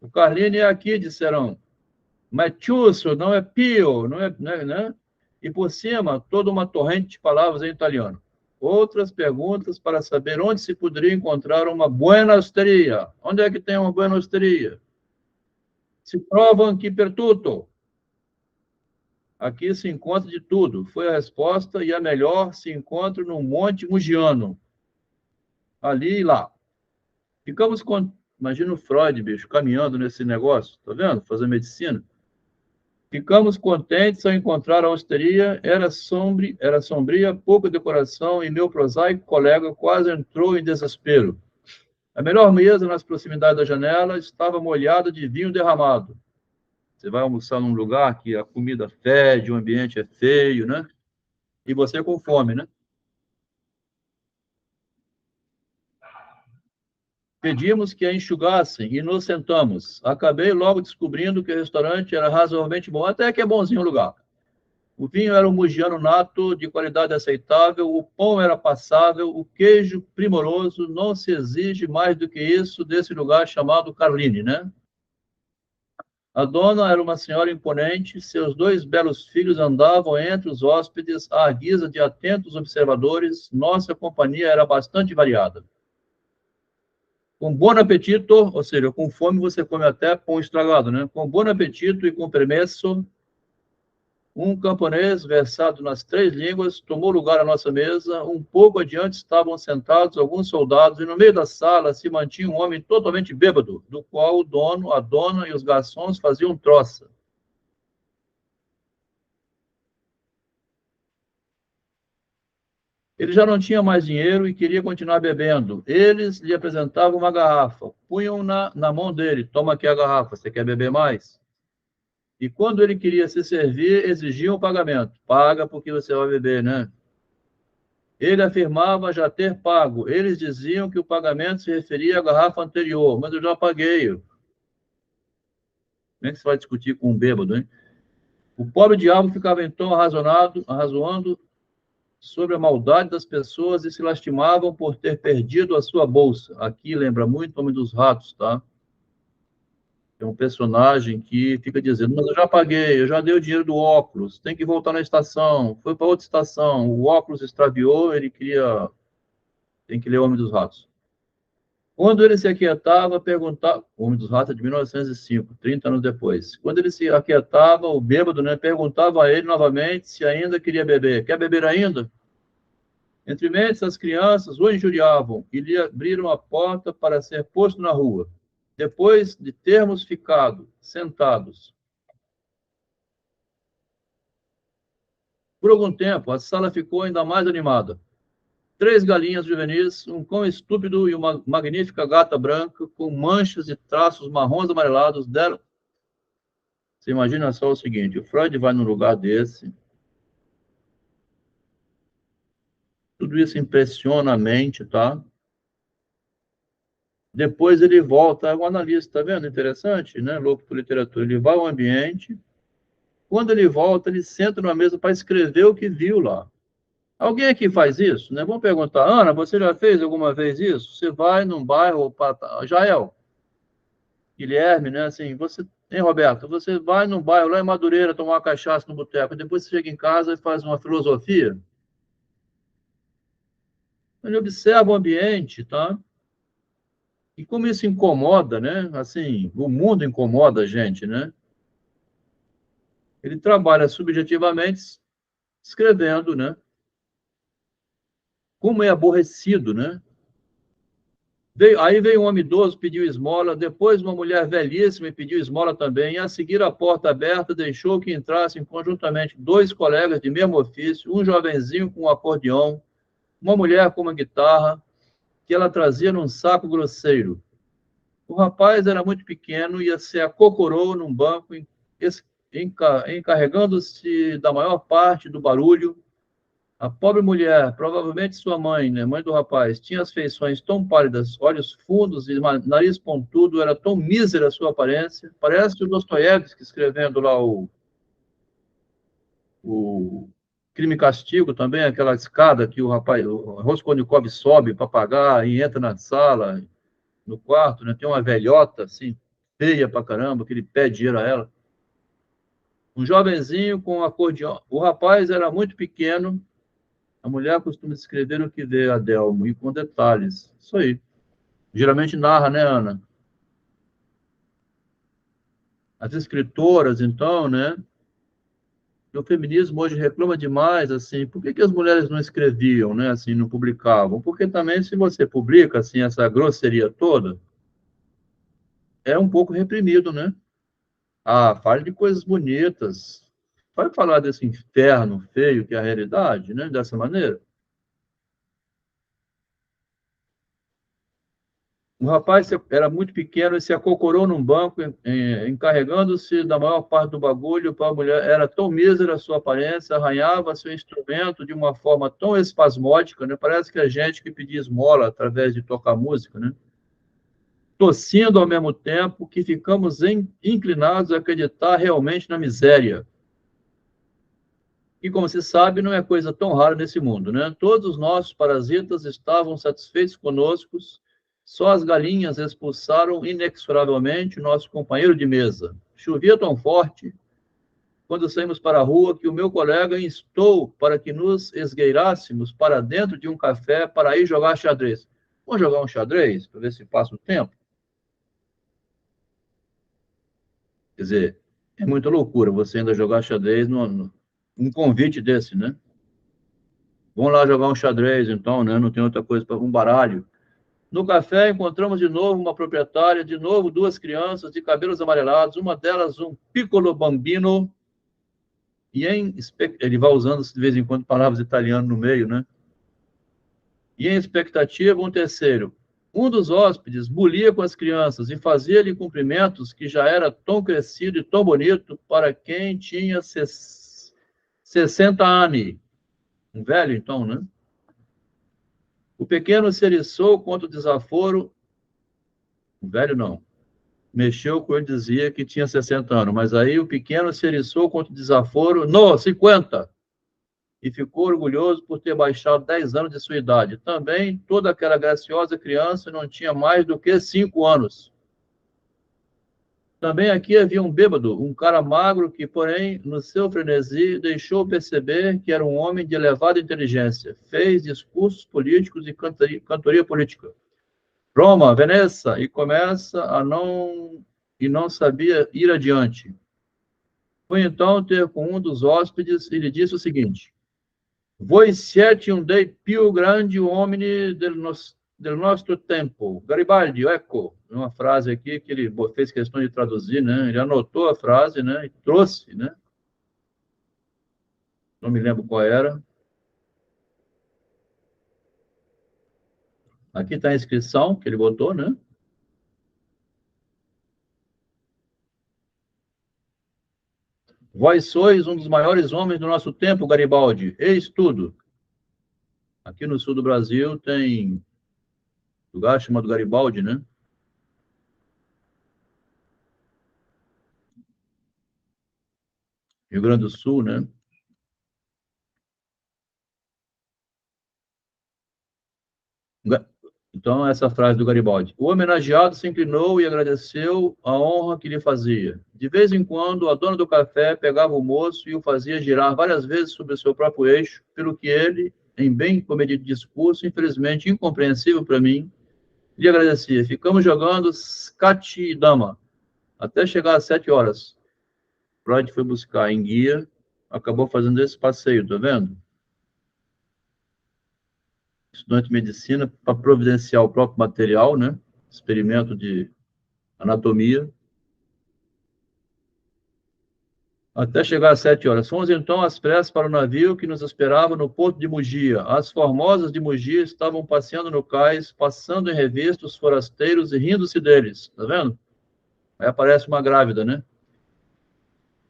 O Carlini é aqui, disseram. Mas Chusso, não é Pio, não é, né? E por cima, toda uma torrente de palavras em italiano. Outras perguntas para saber onde se poderia encontrar uma buena osteria. Onde é que tem uma buena osteria? Se provam que per tutto. Aqui se encontra de tudo. Foi a resposta e a melhor se encontra no Monte Mugiano. Ali e lá. Ficamos com... Imagina o Freud, bicho, caminhando nesse negócio, tá vendo? Fazer medicina. Ficamos contentes ao encontrar a hosteria. Era sombria, pouca decoração, e meu prosaico colega quase entrou em desespero. A melhor mesa, nas proximidades da janela, estava molhada de vinho derramado. Você vai almoçar num lugar que a comida fede, o ambiente é feio, né? E você com fome, né? Pedimos que a enxugassem e nos sentamos. Acabei logo descobrindo que o restaurante era razoavelmente bom, até que é bonzinho o lugar. O vinho era um mugiano nato, de qualidade aceitável, o pão era passável, o queijo primoroso, não se exige mais do que isso desse lugar chamado Carline, né? A dona era uma senhora imponente, seus dois belos filhos andavam entre os hóspedes à guisa de atentos observadores, nossa companhia era bastante variada. Com bom apetito, ou seja, com fome você come até pão estragado, né? Com bom apetito e com permesso, um camponês versado nas três línguas tomou lugar à nossa mesa. Um pouco adiante estavam sentados alguns soldados, e no meio da sala se mantinha um homem totalmente bêbado, do qual o dono, a dona e os garçons faziam troça. Ele já não tinha mais dinheiro e queria continuar bebendo. Eles lhe apresentavam uma garrafa, punham na mão dele: toma aqui a garrafa, você quer beber mais? E quando ele queria se servir, exigiam o pagamento. Paga porque você vai beber, né? Ele afirmava já ter pago. Eles diziam que o pagamento se referia à garrafa anterior, mas eu já paguei. Como é que você vai discutir com um bêbado, hein? O pobre diabo ficava então arrazoando sobre a maldade das pessoas e se lastimavam por ter perdido a sua bolsa. Aqui lembra muito o Homem dos Ratos, tá? É um personagem que fica dizendo: mas eu já paguei, eu já dei o dinheiro do óculos, tem que voltar na estação. Foi para outra estação, o óculos extraviou, ele queria. Tem que ler o Homem dos Ratos. Quando ele se aquietava, perguntava. O Homem dos Ratos é de 1905, 30 anos depois. Quando ele se aquietava, o bêbado, né, perguntava a ele novamente se ainda queria beber. Quer beber ainda? Entre mentes, as crianças o injuriavam e lhe abriram a porta para ser posto na rua. Depois de termos ficado sentados por algum tempo, a sala ficou ainda mais animada. Três galinhas juvenis, um cão estúpido e uma magnífica gata branca com manchas e traços marrons amarelados deram. Você imagina só o seguinte: o Freud vai num lugar desse, tudo isso impressiona a mente, tá? Depois ele volta, é um analista, tá vendo? Interessante, né? Louco por literatura. Ele vai ao ambiente, quando ele volta, ele senta numa mesa para escrever o que viu lá. Alguém aqui faz isso, né? Vamos perguntar: Ana, você já fez alguma vez isso? Você vai num bairro, Jael, Guilherme, né? Assim, você, hein, Roberto? Você vai num bairro lá em Madureira tomar uma cachaça no boteco, depois você chega em casa e faz uma filosofia. Ele observa o ambiente, tá? E como isso incomoda, né? Assim, o mundo incomoda a gente, né? Ele trabalha subjetivamente escrevendo, né? Como é aborrecido, né? Aí veio um homem idoso, pediu esmola, depois uma mulher velhíssima e pediu esmola também, e a seguir a porta aberta deixou que entrassem conjuntamente dois colegas de mesmo ofício, um jovenzinho com um acordeão, uma mulher com uma guitarra, que ela trazia num saco grosseiro. O rapaz era muito pequeno e se acocorou num banco, encarregando-se da maior parte do barulho. A pobre mulher, provavelmente sua mãe, né, mãe do rapaz, tinha as feições tão pálidas, olhos fundos e nariz pontudo, era tão mísera a sua aparência. Parece o Dostoiévski escrevendo lá o Crime e Castigo também, aquela escada que o rapaz, o Raskolnikov sobe para pagar e entra na sala, no quarto, né, tem uma velhota assim, feia pra caramba, que ele pede dinheiro a ela. Um jovenzinho com um acordeão. O rapaz era muito pequeno. A mulher costuma escrever o que vê, Adelmo, e com detalhes. Isso aí. Geralmente narra, né, Ana? As escritoras, então, né? O feminismo hoje reclama demais, assim, por que que as mulheres não escreviam, né, assim, não publicavam? Porque também, se você publica, assim, essa grosseria toda, é um pouco reprimido, né? Ah, fale de coisas bonitas. Vai falar desse inferno feio que é a realidade, né, dessa maneira? Um rapaz era muito pequeno e se acocorou num banco, encarregando-se da maior parte do bagulho para a mulher. Era tão mísera a sua aparência, arranhava seu instrumento de uma forma tão espasmódica, né? Parece que a gente que pedia esmola através de tocar música, né? Tossindo ao mesmo tempo que ficamos inclinados a acreditar realmente na miséria. E, como se sabe, não é coisa tão rara nesse mundo, né? Todos os nossos parasitas estavam satisfeitos conosco, só as galinhas expulsaram inexoravelmente nosso companheiro de mesa. Chovia tão forte, quando saímos para a rua, que o meu colega instou para que nos esgueirássemos para dentro de um café para ir jogar xadrez. Vamos jogar um xadrez, para ver se passa o tempo? Quer dizer, é muita loucura você ainda jogar xadrez num convite desse, né? Vamos lá jogar um xadrez, então, né? Não tem outra coisa para um baralho. No café, encontramos de novo uma proprietária, de novo duas crianças de cabelos amarelados, uma delas um piccolo bambino, ele vai usando de vez em quando palavras italianas no meio, né? E em expectativa, um terceiro. Um dos hóspedes bulia com as crianças e fazia-lhe cumprimentos que já era tão crescido e tão bonito para quem tinha 60 anos. Um velho, então, né? O pequeno se eriçou contra o desaforo. O velho não. Mexeu com ele, dizia que tinha 60 anos. Mas aí o pequeno se eriçou contra o desaforo no 50. E ficou orgulhoso por ter baixado 10 anos de sua idade. Também toda aquela graciosa criança não tinha mais do que 5 anos. Também aqui havia um bêbado, um cara magro que, porém, no seu frenesi, deixou perceber que era um homem de elevada inteligência. Fez discursos políticos e cantoria política. Roma, Veneza, e começa a não sabia ir adiante. Foi então ter com um dos hóspedes e lhe disse o seguinte: Voi siete un dei più grandi uomini del nostro tempo. Garibaldi, ecco, uma frase aqui que ele fez questão de traduzir, né? Ele anotou a frase, né? E trouxe, né? Não me lembro qual era. Aqui está a inscrição que ele botou, né? Vós sois um dos maiores homens do nosso tempo, Garibaldi. Eis tudo. Aqui no sul do Brasil tem lugar chamado Garibaldi, né? Rio Grande do Sul, né? Então, essa frase do Garibaldi. O homenageado se inclinou e agradeceu a honra que lhe fazia. De vez em quando, a dona do café pegava o moço e o fazia girar várias vezes sobre o seu próprio eixo, pelo que ele, em bem comedido discurso, infelizmente incompreensível para mim, lhe agradecia. Ficamos jogando scate e dama até chegar às 7 horas. Freud foi buscar em guia, acabou fazendo esse passeio, tá vendo? Estudante de medicina para providenciar o próprio material, né? Experimento de anatomia, até chegar às 7 horas. Fomos então às pressas para o navio que nos esperava no porto de Mugia. As formosas de Mugia estavam passeando no cais, passando em revista os forasteiros e rindo-se deles. Tá vendo? Aí aparece uma grávida, né?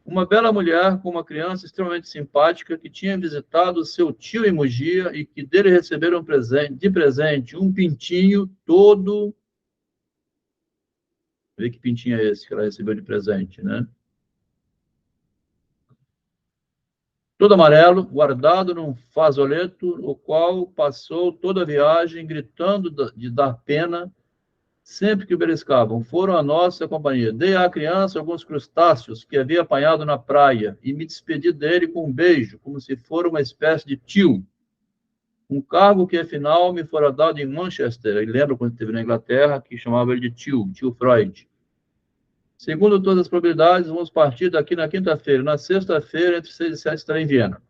Uma bela mulher com uma criança extremamente simpática que tinha visitado seu tio em Mugia e que dele receberam de presente um pintinho todo. Vê que pintinho é esse que ela recebeu de presente, né? Todo amarelo, guardado num vasoleto, o qual passou toda a viagem gritando de dar pena sempre que o beliscavam. Foram a nossa companhia. Dei à criança alguns crustáceos que havia apanhado na praia e me despedi dele com um beijo, como se for uma espécie de tio. Um cargo que, afinal, me fora dado em Manchester. Ele lembra quando esteve na Inglaterra, que chamava ele de tio Freud. Segundo todas as probabilidades, vamos partir daqui na quinta-feira. Na sexta-feira, entre 6 e 7, estarei em Viena.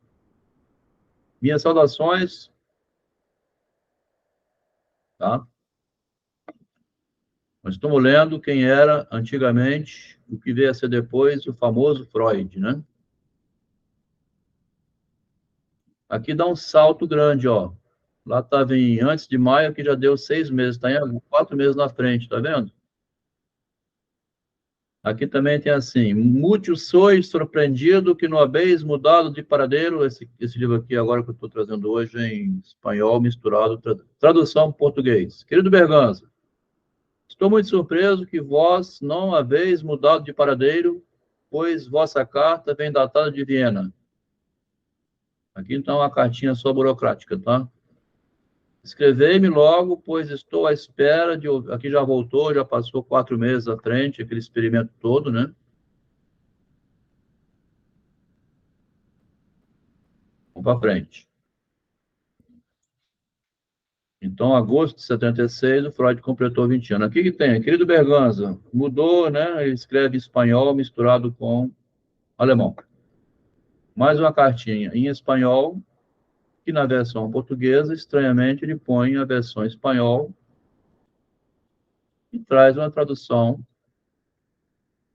Minhas saudações. Tá? Nós estamos lendo quem era antigamente, o que veio a ser depois, o famoso Freud, né? Aqui dá um salto grande, ó. Lá estava em antes de maio, que já deu 6 meses, está em 4 meses na frente, tá vendo? Aqui também tem assim, mútil sois surpreendido que não habéis mudado de paradeiro, esse livro aqui agora que eu estou trazendo hoje em espanhol misturado, tradução português. Querido Berganza, estou muito surpreso que vós não haveis mudado de paradeiro, pois vossa carta vem datada de Viena. Aqui então uma cartinha só burocrática, tá? Escrevei-me logo, pois estou à espera de... Aqui já voltou, já passou 4 meses à frente, aquele experimento todo, né? Vamos para frente. Então, agosto de 76, o Freud completou 20 anos. Aqui que tem, querido Berganza, mudou, né? Ele escreve espanhol misturado com alemão. Mais uma cartinha em espanhol, que na versão portuguesa, estranhamente, ele põe a versão espanhol e traz uma tradução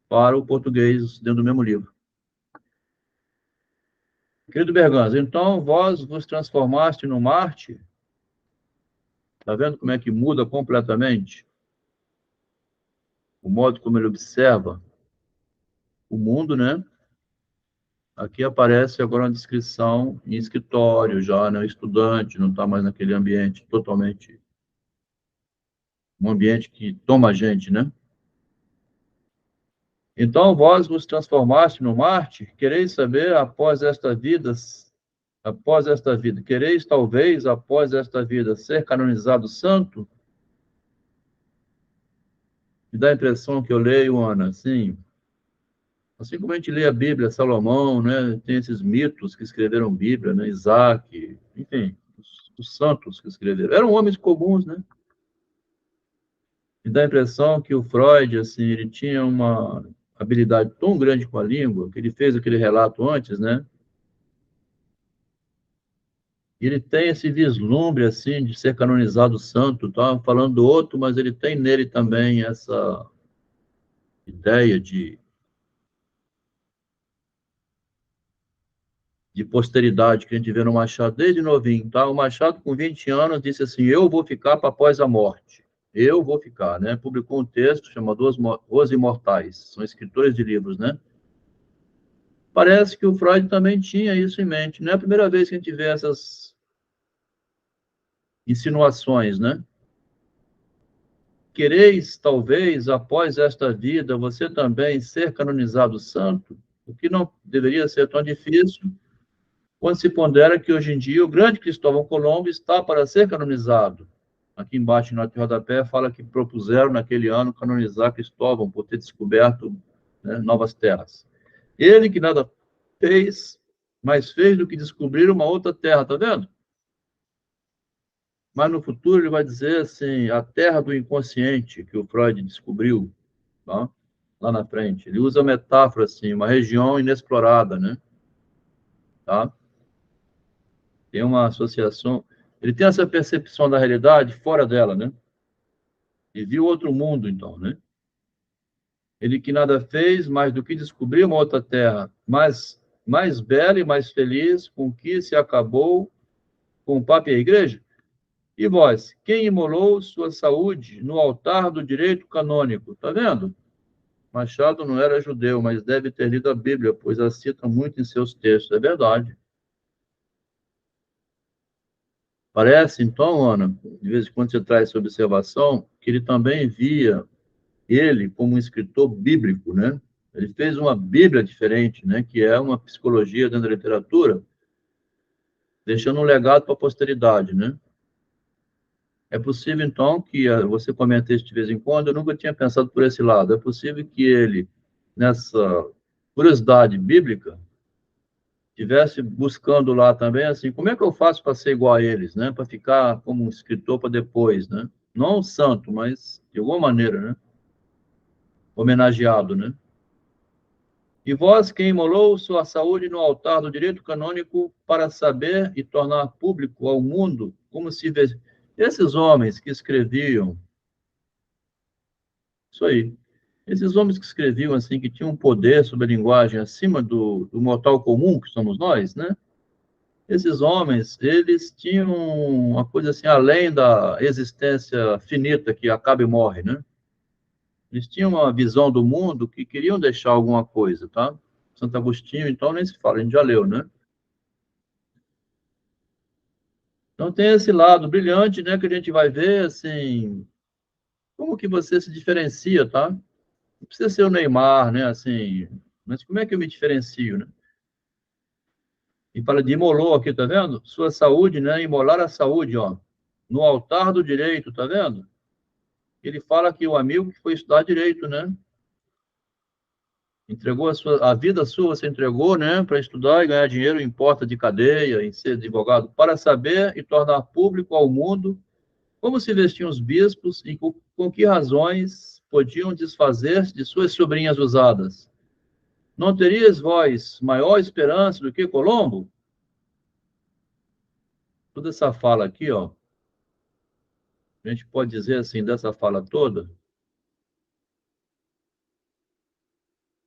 para o português dentro do mesmo livro. Querido Berganza, então vós vos transformaste no Marte? Está vendo como é que muda completamente o modo como ele observa o mundo, né? Aqui aparece agora uma descrição em escritório já, né? Estudante, não está mais naquele ambiente totalmente... Um ambiente que toma a gente, né? Então, vós vos transformaste no Marte? Quereis saber, após esta vida, quereis talvez, após esta vida, ser canonizado santo? Me dá a impressão que eu leio, Ana, assim como a gente lê a Bíblia, Salomão, né? Tem esses mitos que escreveram Bíblia, né? Isaac, enfim, os santos que escreveram. Eram homens comuns, né? Me dá a impressão que o Freud, assim, ele tinha uma habilidade tão grande com a língua, que ele fez aquele relato antes, né? E ele tem esse vislumbre, assim, de ser canonizado santo, tá? Falando do outro, mas ele tem nele também essa ideia de posteridade que a gente vê no Machado desde novinho, tá? O Machado, com 20 anos, disse assim, eu vou ficar para após a morte. Eu vou ficar, né? Publicou um texto chamado Os Imortais. São escritores de livros, né? Parece que o Freud também tinha isso em mente. Não é a primeira vez que a gente vê essas insinuações, né? Quereis, talvez, após esta vida, você também ser canonizado santo? O que não deveria ser tão difícil, quando se pondera que hoje em dia o grande Cristóvão Colombo está para ser canonizado. Aqui embaixo, no rodapé, fala que propuseram naquele ano canonizar Cristóvão por ter descoberto, né, novas terras. Ele que nada fez, mas fez do que descobrir uma outra terra, tá vendo? Mas no futuro ele vai dizer assim, a terra do inconsciente que o Freud descobriu, tá? Lá na frente. Ele usa a metáfora assim, uma região inexplorada, né? Tá? Tem uma associação, ele tem essa percepção da realidade fora dela, né? E viu outro mundo, então, né? Ele que nada fez mais do que descobrir uma outra terra, mais bela e mais feliz, com que se acabou com o Papa e a Igreja. E vós, quem imolou sua saúde no altar do direito canônico? Tá vendo? Machado não era judeu, mas deve ter lido a Bíblia, pois a cita muito em seus textos. É verdade. Parece, então, Ana, de vez em quando você traz essa observação, que ele também via ele como um escritor bíblico, né? Ele fez uma Bíblia diferente, né? Que é uma psicologia dentro da literatura, deixando um legado para a posteridade, né? É possível, então, que você comenta isso de vez em quando, eu nunca tinha pensado por esse lado. É possível que ele, nessa curiosidade bíblica, tivesse buscando lá também, assim, como é que eu faço para ser igual a eles, né? Para ficar como um escritor para depois, né? Não um santo, mas de alguma maneira, né? homenageado, né? E vós, quem imolou sua saúde no altar do direito canônico para saber e tornar público ao mundo como se vê. Esses homens que escreviam, isso aí, esses homens que escreviam assim, que tinham um poder sobre a linguagem acima do mortal comum, que somos nós, né? Esses homens, eles tinham uma coisa assim, além da existência finita que acaba e morre, né? Eles tinham uma visão do mundo que queriam deixar alguma coisa, tá? Santo Agostinho, então, nem se fala, a gente já leu, né? Então, tem esse lado brilhante, né, que a gente vai ver, assim, como que você se diferencia, tá? Não precisa ser o Neymar, né, assim, mas como é que eu me diferencio, né? E fala de imolou aqui, tá vendo? Sua saúde, né, imolar a saúde, ó, no altar do direito, tá vendo? Ele fala que o amigo que foi estudar direito, né? Entregou a vida sua, você entregou, né, para estudar e ganhar dinheiro em porta de cadeia, em ser advogado, para saber e tornar público ao mundo como se vestiam os bispos e com que razões podiam desfazer-se de suas sobrinhas usadas. Não terias vós maior esperança do que Colombo? Toda essa fala aqui, ó, a gente pode dizer assim, dessa fala toda,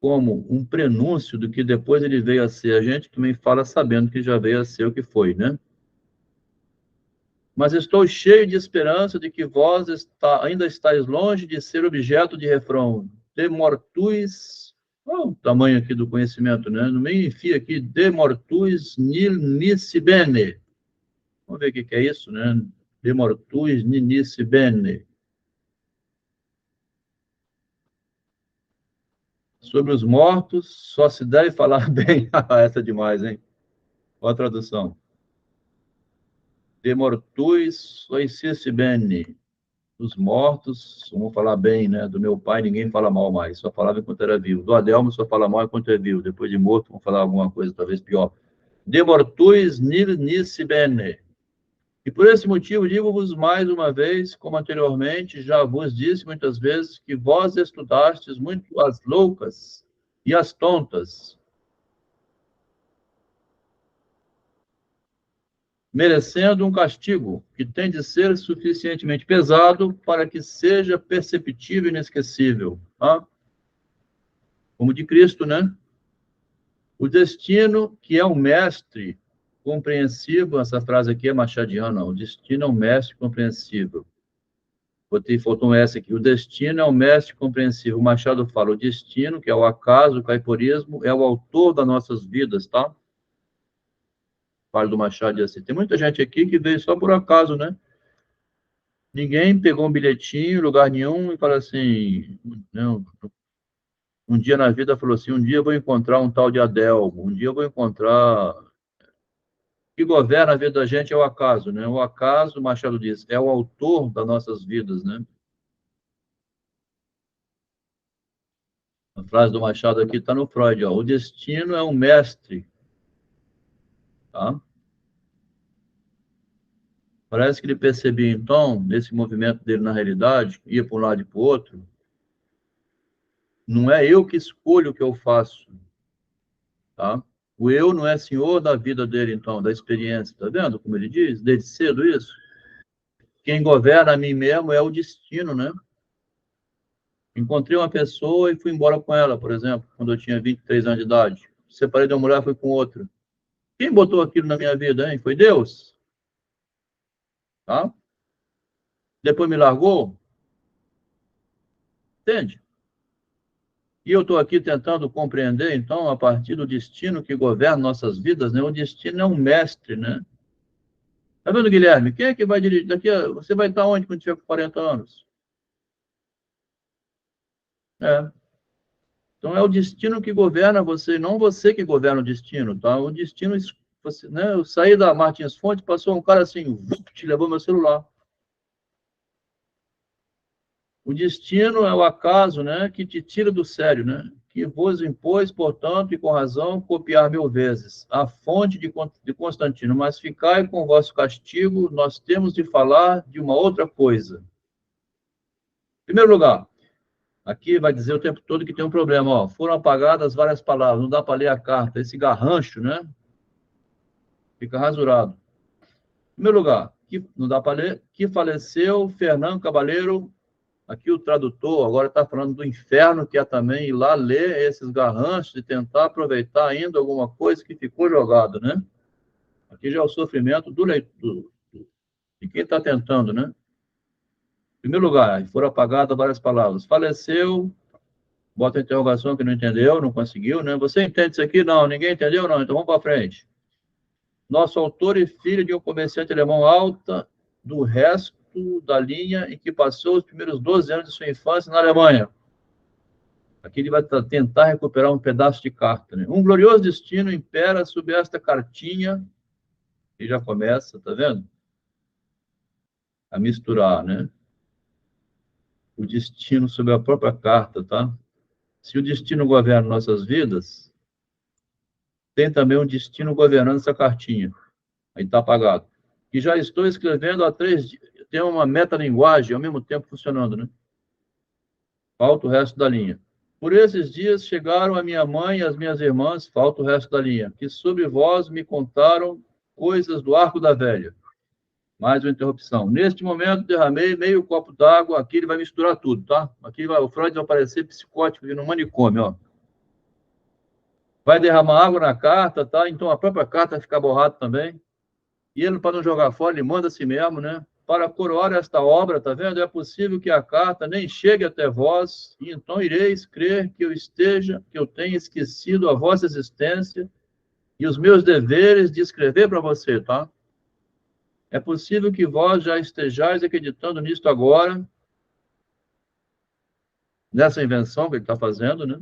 como um prenúncio do que depois ele veio a ser. A gente também fala sabendo que já veio a ser o que foi, né? Mas estou cheio de esperança de que vós ainda estáis longe de ser objeto de refrão. De mortuis, olha o tamanho aqui do conhecimento, né? No meio enfia aqui, de mortuis nil nisi bene. Vamos ver o que é isso, né? De mortuis nil nisi bene. Sobre os mortos, só se deve falar bem. Essa é demais, hein? Olha a tradução. De mortuis sois bene. Dos mortos, vamos falar bem, né? Do meu pai, ninguém fala mal mais, só falava enquanto era vivo. Do Adelmo, só fala mal enquanto é vivo. Depois de morto, vamos falar alguma coisa talvez pior. De mortuis nil nisi bene. E por esse motivo, digo-vos mais uma vez, como anteriormente, já vos disse muitas vezes, que vós estudastes muito as loucas e as tontas, merecendo um castigo que tem de ser suficientemente pesado para que seja perceptível e inesquecível. Tá? Como de Cristo, né? O destino, que é um mestre compreensível, essa frase aqui é machadiana, o destino é um mestre compreensível. Faltou um S aqui. O destino é um mestre compreensível. O Machado fala, o destino, que é o acaso, o caiporismo, é o autor das nossas vidas, tá? Fala do Machado assim. Tem muita gente aqui que veio só por acaso, né? Ninguém pegou um bilhetinho, lugar nenhum, e fala assim, não, um dia na vida falou assim, um dia eu vou encontrar um tal de Adelmo, um dia eu vou encontrar que governa a vida da gente é o acaso, né? O acaso, Machado diz, é o autor das nossas vidas, né? A frase do Machado aqui está no Freud, ó. O destino é um mestre, tá? Parece que ele percebia, então, nesse movimento dele na realidade, ia para um lado e para o outro, não é eu que escolho o que eu faço, tá? O eu não é senhor da vida dele, então, da experiência, tá vendo como ele diz? Desde cedo isso. Quem governa a mim mesmo é o destino, né? Encontrei uma pessoa e fui embora com ela, por exemplo, quando eu tinha 23 anos de idade. Separei de uma mulher e fui com outra. Quem botou aquilo na minha vida, hein? Foi Deus, tá? Depois me largou, entende? E eu estou aqui tentando compreender, então, a partir do destino que governa nossas vidas, né? O destino é um mestre, né? Tá vendo, Guilherme? Quem é que vai dirigir? Você vai estar onde quando tiver com 40 anos? É. Então, é o destino que governa você, não você que governa o destino, tá? O destino, você, né? Eu saí da Martins Fontes, passou um cara assim, te levou meu celular. O destino é o acaso, né, que te tira do sério, né? Que vos impôs, portanto, e com razão, copiar 1000 vezes a fonte de Constantino, mas ficai com o vosso castigo, nós temos de falar de uma outra coisa. Em primeiro lugar, Aqui vai dizer o tempo todo que tem um problema, ó. Foram apagadas várias palavras, não dá para ler a carta. Esse garrancho, né? Fica rasurado. Em primeiro lugar, que não dá para ler, que faleceu Fernando Cabaleiro. Aqui o tradutor agora está falando do inferno, que é também ir lá ler esses garranchos e tentar aproveitar ainda alguma coisa que ficou jogada, né? Aqui já é o sofrimento do leitor, de quem está tentando, né? Em primeiro lugar, foram apagadas várias palavras. Faleceu, bota a interrogação que não entendeu, não conseguiu, né? Você entende isso aqui? Não, ninguém entendeu? Não, então vamos para frente. Nosso autor e filho de um comerciante alemão alta do resto da linha e que passou os primeiros 12 anos de sua infância na Alemanha. Aqui ele vai tentar recuperar um pedaço de carta, né? Um glorioso destino impera sobre esta cartinha, e já começa, tá vendo? A misturar, né? O destino sobre a própria carta, tá? Se o destino governa nossas vidas, tem também um destino governando essa cartinha. Aí está apagado. E já estou escrevendo há 3 dias. Tem uma metalinguagem ao mesmo tempo funcionando, né? Falta o resto da linha. Por esses dias chegaram a minha mãe e as minhas irmãs, falta o resto da linha, que sobre vós me contaram coisas do arco da velha. Mais uma interrupção. Neste momento, derramei meio copo d'água. Aqui ele vai misturar tudo, tá? Aqui o Freud vai parecer psicótico no manicômio, ó. Vai derramar água na carta, tá? Então a própria carta vai ficar borrada também. E ele, para não jogar fora, ele manda a si mesmo, né? Para coroar esta obra, tá vendo? É possível que a carta nem chegue até vós, e então ireis crer que eu tenha esquecido a vossa existência e os meus deveres de escrever para você, tá? É possível que vós já estejais acreditando nisto agora, nessa invenção que ele está fazendo, né?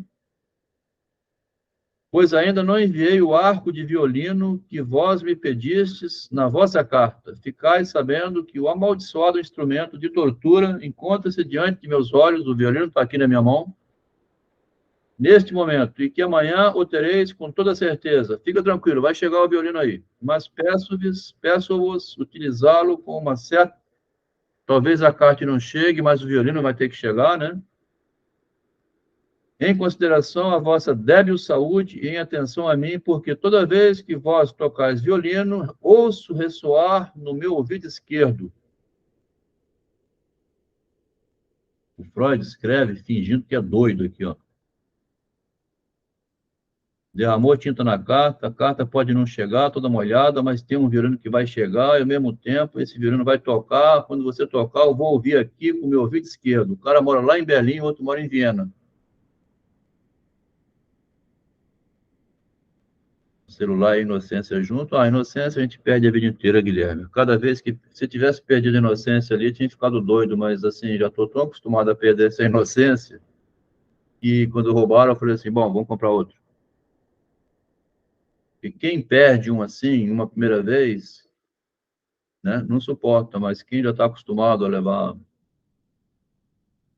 Pois ainda não enviei o arco de violino que vós me pedistes na vossa carta. Ficais sabendo que o amaldiçoado instrumento de tortura encontra-se diante de meus olhos, o violino está aqui na minha mão, neste momento, e que amanhã o tereis com toda certeza. Fica tranquilo, vai chegar o violino aí. Mas peço-vos utilizá-lo com uma certa... Talvez a carta não chegue, mas o violino vai ter que chegar, né? Em consideração a vossa débil saúde e em atenção a mim, porque toda vez que vós tocais violino, ouço ressoar no meu ouvido esquerdo. O Freud escreve fingindo que é doido aqui, ó. Derramou tinta na carta, a carta pode não chegar toda molhada, mas tem um violino que vai chegar e ao mesmo tempo esse violino vai tocar. Quando você tocar, eu vou ouvir aqui com o meu ouvido esquerdo. O cara mora lá em Berlim, o outro mora em Viena. Celular e inocência junto. A inocência a gente perde a vida inteira, Guilherme. Cada vez que se tivesse perdido a inocência ali, tinha ficado doido, mas assim, já estou tão acostumado a perder essa inocência que quando roubaram, eu falei assim, bom, vamos comprar outro. E quem perde um assim, uma primeira vez, né, não suporta, mas quem já está acostumado a levar.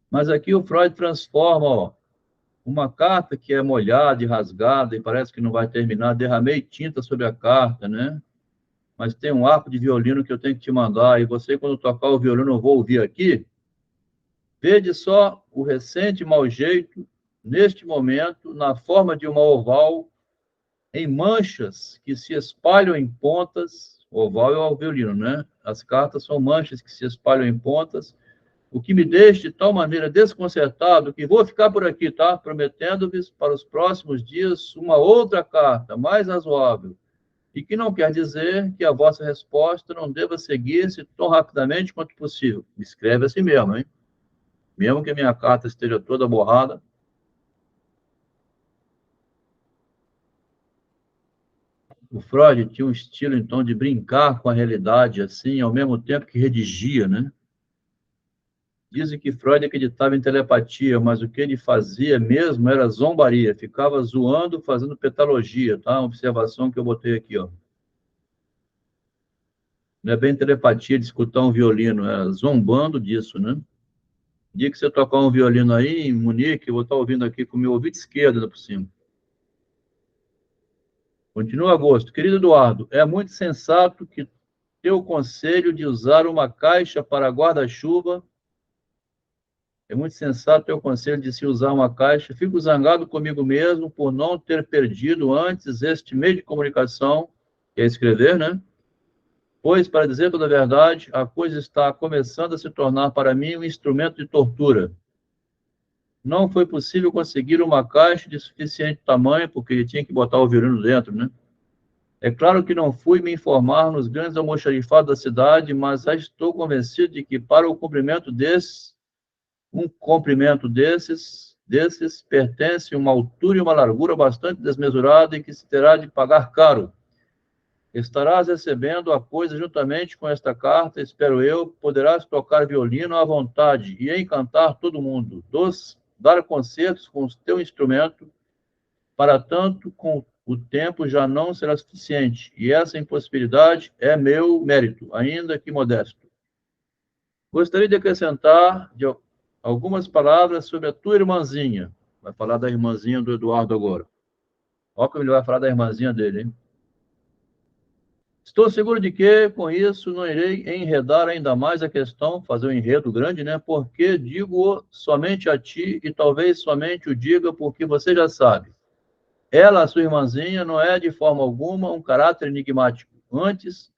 Mas aqui o Freud transforma, ó, uma carta que é molhada e rasgada e parece que não vai terminar, derramei tinta sobre a carta, né? Mas tem um arco de violino que eu tenho que te mandar, e você, quando tocar o violino, eu vou ouvir aqui. Vede só o recente mau jeito, neste momento, na forma de uma oval, em manchas que se espalham em pontas, oval é o violino, né? As cartas são manchas que se espalham em pontas, o que me deixa de tal maneira desconcertado que vou ficar por aqui, tá? Prometendo-vos para os próximos dias uma outra carta, mais razoável, e que não quer dizer que a vossa resposta não deva seguir-se tão rapidamente quanto possível. Escreve assim mesmo, hein? Mesmo que a minha carta esteja toda borrada. O Freud tinha um estilo, então, de brincar com a realidade, assim, ao mesmo tempo que redigia, né? Dizem que Freud acreditava em telepatia, mas o que ele fazia mesmo era zombaria, ficava zoando, fazendo petalogia, tá? Uma observação que eu botei aqui, ó. Não é bem telepatia de escutar um violino, é zombando disso, né? Dia que você tocar um violino aí em Munique, eu vou estar ouvindo aqui com o meu ouvido esquerdo ainda por cima. Continua Agosto. Querido Eduardo, é muito sensato que teu conselho de usar uma caixa para guarda-chuva É muito sensato teu conselho de se usar uma caixa. Fico zangado comigo mesmo por não ter perdido antes este meio de comunicação, que é escrever, né? Pois, para dizer toda a verdade, a coisa está começando a se tornar para mim um instrumento de tortura. Não foi possível conseguir uma caixa de suficiente tamanho, porque tinha que botar o violino dentro, né? É claro que não fui me informar nos grandes almoxarifados da cidade, mas já estou convencido de que para o cumprimento desses, um comprimento desses pertence uma altura e uma largura bastante desmesurada e que se terá de pagar caro. Estarás recebendo a coisa juntamente com esta carta, espero eu, poderás tocar violino à vontade e encantar todo mundo, dar concertos com o teu instrumento, para tanto com o tempo já não será suficiente, e essa impossibilidade é meu mérito, ainda que modesto. Gostaria de acrescentar algumas palavras sobre a tua irmãzinha. Vai falar da irmãzinha do Eduardo agora. Olha como ele vai falar da irmãzinha dele, hein? Estou seguro de que, com isso, não irei enredar ainda mais a questão, fazer um enredo grande, né? Porque digo somente a ti e talvez somente o diga porque você já sabe. Ela, a sua irmãzinha, não é de forma alguma um caráter enigmático. Antes,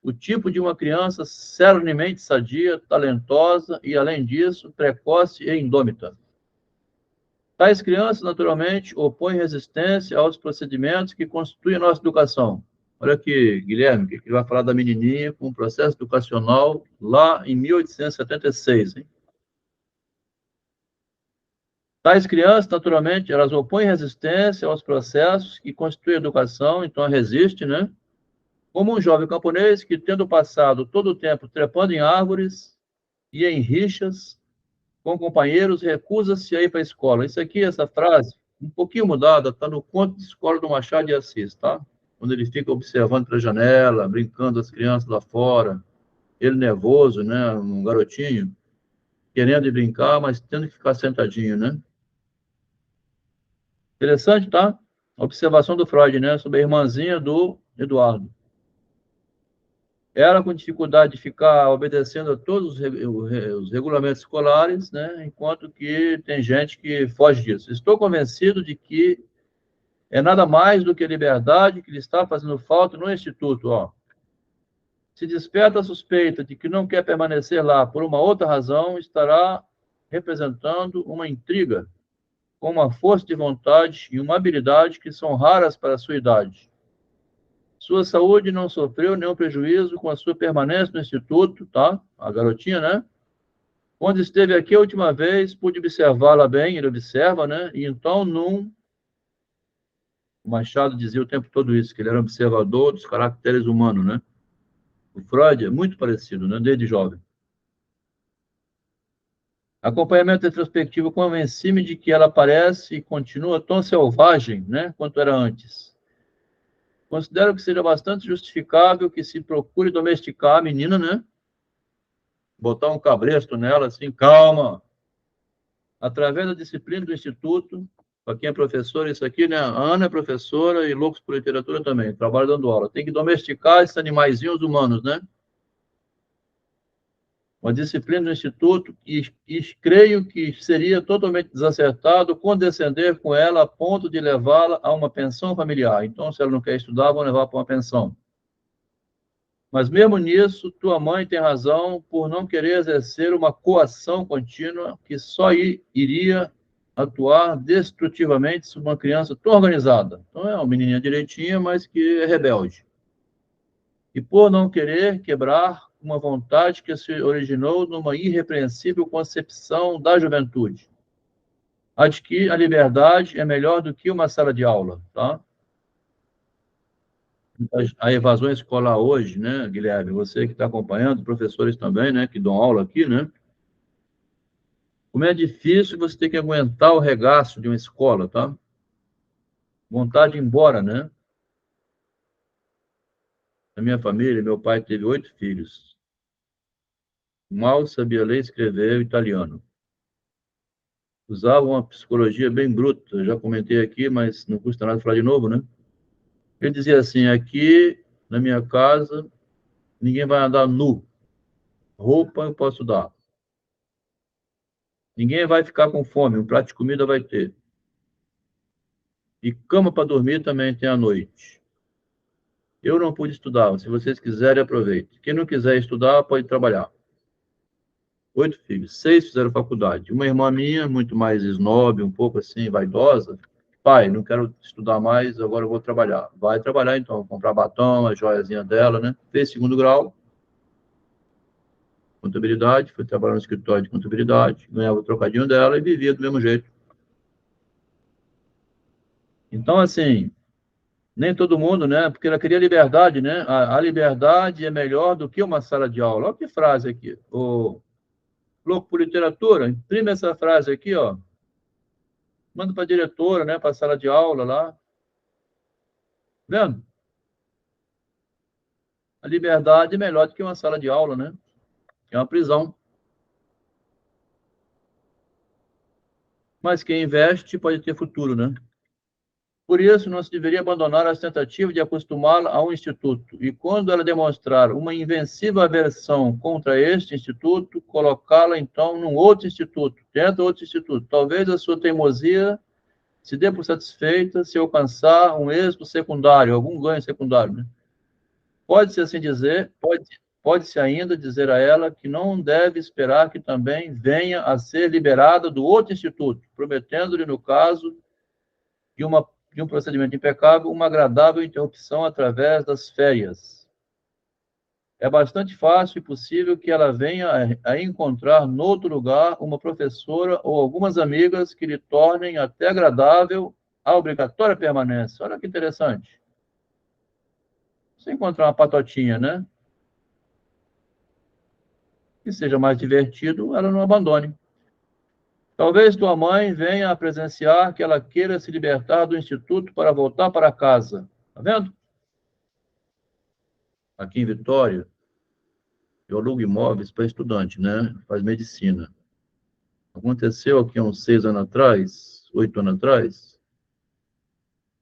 o tipo de uma criança serenemente sadia, talentosa e, além disso, precoce e indômita. Tais crianças, naturalmente, opõem resistência aos procedimentos que constituem a nossa educação. Olha aqui, Guilherme, que ele vai falar da menininha com o processo educacional lá em 1876. Hein? Tais crianças, naturalmente, elas opõem resistência aos processos que constituem a educação, então resiste, né? Como um jovem camponês que, tendo passado todo o tempo trepando em árvores e em rixas com companheiros, recusa-se a ir para a escola. Isso aqui, essa frase, um pouquinho mudada, está no Conto de Escola do Machado de Assis, tá? Quando ele fica observando pela janela, brincando as crianças lá fora, ele nervoso, né? Um garotinho, querendo ir brincar, mas tendo que ficar sentadinho, né? Interessante, tá? Observação do Freud, né? Sobre a irmãzinha do Eduardo. Ela com dificuldade de ficar obedecendo a todos os regulamentos escolares, né? Enquanto que tem gente que foge disso. Estou convencido de que é nada mais do que a liberdade que lhe está fazendo falta no Instituto. Ó. Se desperta a suspeita de que não quer permanecer lá por uma outra razão, estará representando uma intriga com uma força de vontade e uma habilidade que são raras para a sua idade. Sua saúde não sofreu nenhum prejuízo com a sua permanência no Instituto, tá? A garotinha, né? Quando esteve aqui a última vez, pude observá-la bem, ele observa, né? E então, o Machado dizia o tempo todo isso, que ele era observador dos caracteres humanos, né? O Freud é muito parecido, né? Desde jovem. Acompanhamento retrospectivo convence-me de que ela parece e continua tão selvagem, né? Quanto era antes. Considero que seja bastante justificável que se procure domesticar a menina, né? Botar um cabresto nela, assim, calma. Através da disciplina do Instituto, para quem é professor, isso aqui, né? A Ana é professora e Loucos por Literatura também, trabalha dando aula. Tem que domesticar esses animaizinhos humanos, né? Uma disciplina do Instituto e creio que seria totalmente desacertado condescender com ela a ponto de levá-la a uma pensão familiar. Então, se ela não quer estudar, vão levar para uma pensão. Mas mesmo nisso, tua mãe tem razão por não querer exercer uma coação contínua que só iria atuar destrutivamente sobre uma criança tão organizada. Então é uma menininha direitinha, mas que é rebelde. E por não querer quebrar uma vontade que se originou numa irrepreensível concepção da juventude. A de que a liberdade é melhor do que uma sala de aula, tá? A evasão escolar hoje, né, Guilherme? Você que está acompanhando, professores também, né, que dão aula aqui, né? Como é difícil você ter que aguentar o regaço de uma escola, tá? Vontade de ir embora, né? Na minha família, meu pai teve 8 filhos. Mal sabia ler e escrever o italiano. Usava uma psicologia bem bruta, eu já comentei aqui, mas não custa nada falar de novo, né? Ele dizia assim: aqui na minha casa, ninguém vai andar nu. Roupa eu posso dar. Ninguém vai ficar com fome, um prato de comida vai ter. E cama para dormir também tem à noite. Eu não pude estudar, se vocês quiserem, aproveite. Quem não quiser estudar, pode trabalhar. 8 filhos, 6 fizeram faculdade. Uma irmã minha, muito mais snob, um pouco assim, vaidosa. Pai, não quero estudar mais, agora eu vou trabalhar. Vai trabalhar então, comprar batom, a joiazinha dela, né? Fez segundo grau, contabilidade, foi trabalhar no escritório de contabilidade, ganhava o trocadinho dela e vivia do mesmo jeito. Então, assim, nem todo mundo, né? Porque ela queria liberdade, né? A liberdade é melhor do que uma sala de aula. Olha que frase aqui. O louco por literatura, imprime essa frase aqui, ó. Manda para a diretora, né? Para a sala de aula lá. Vendo? A liberdade é melhor do que uma sala de aula, né? É uma prisão. Mas quem investe pode ter futuro, né? Por isso, não se deveria abandonar as tentativas de acostumá-la a um instituto. E quando ela demonstrar uma invencível aversão contra este instituto, colocá-la então num outro instituto, dentro de outro instituto. Talvez a sua teimosia se dê por satisfeita se alcançar um êxito secundário, algum ganho secundário, né? Pode-se assim dizer, pode-se ainda dizer a ela que não deve esperar que também venha a ser liberada do outro instituto, prometendo-lhe, no caso de, uma, de um procedimento impecável, uma agradável interrupção através das férias. É bastante fácil e possível que ela venha a encontrar, noutro lugar, uma professora ou algumas amigas que lhe tornem até agradável a obrigatória permanência. Olha que interessante. Se encontrar uma patotinha, né? Que seja mais divertido, ela não abandone. Talvez tua mãe venha a presenciar que ela queira se libertar do instituto para voltar para casa. Tá vendo? Aqui em Vitória, eu alugo imóveis para estudante, né? Faz medicina. Aconteceu aqui há uns 6 anos atrás, 8 anos atrás.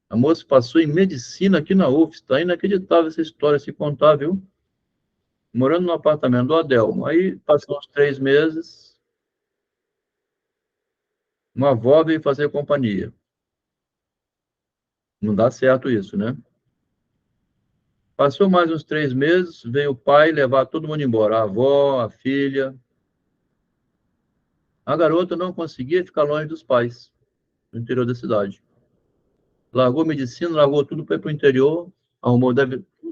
A moça passou em medicina aqui na UFS. Está inacreditável essa história se contar, viu? Morando no apartamento do Adelmo. Aí, passou uns 3 meses, uma avó veio fazer companhia. Não dá certo isso, né? Passou mais uns 3 meses, veio o pai levar todo mundo embora, a avó, a filha. A garota não conseguia ficar longe dos pais, no interior da cidade. Largou medicina, largou tudo para ir para o interior, arrumou,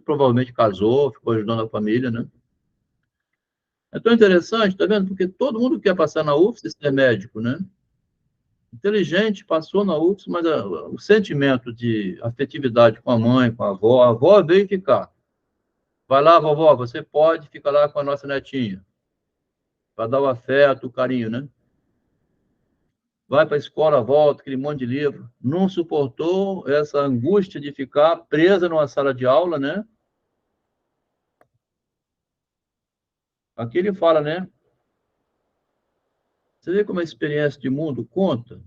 provavelmente casou, ficou ajudando a família, né? É tão interessante, tá vendo? Porque todo mundo quer passar na UFS e ser médico, né? Inteligente, passou na UFS, mas o sentimento de afetividade com a mãe, com a avó veio ficar. Vai lá, vovó, você pode ficar lá com a nossa netinha, para dar o afeto, o carinho, né? Vai para a escola, volta, aquele monte de livro. Não suportou essa angústia de ficar presa numa sala de aula, né? Aqui ele fala, né? Você vê como a experiência de mundo conta?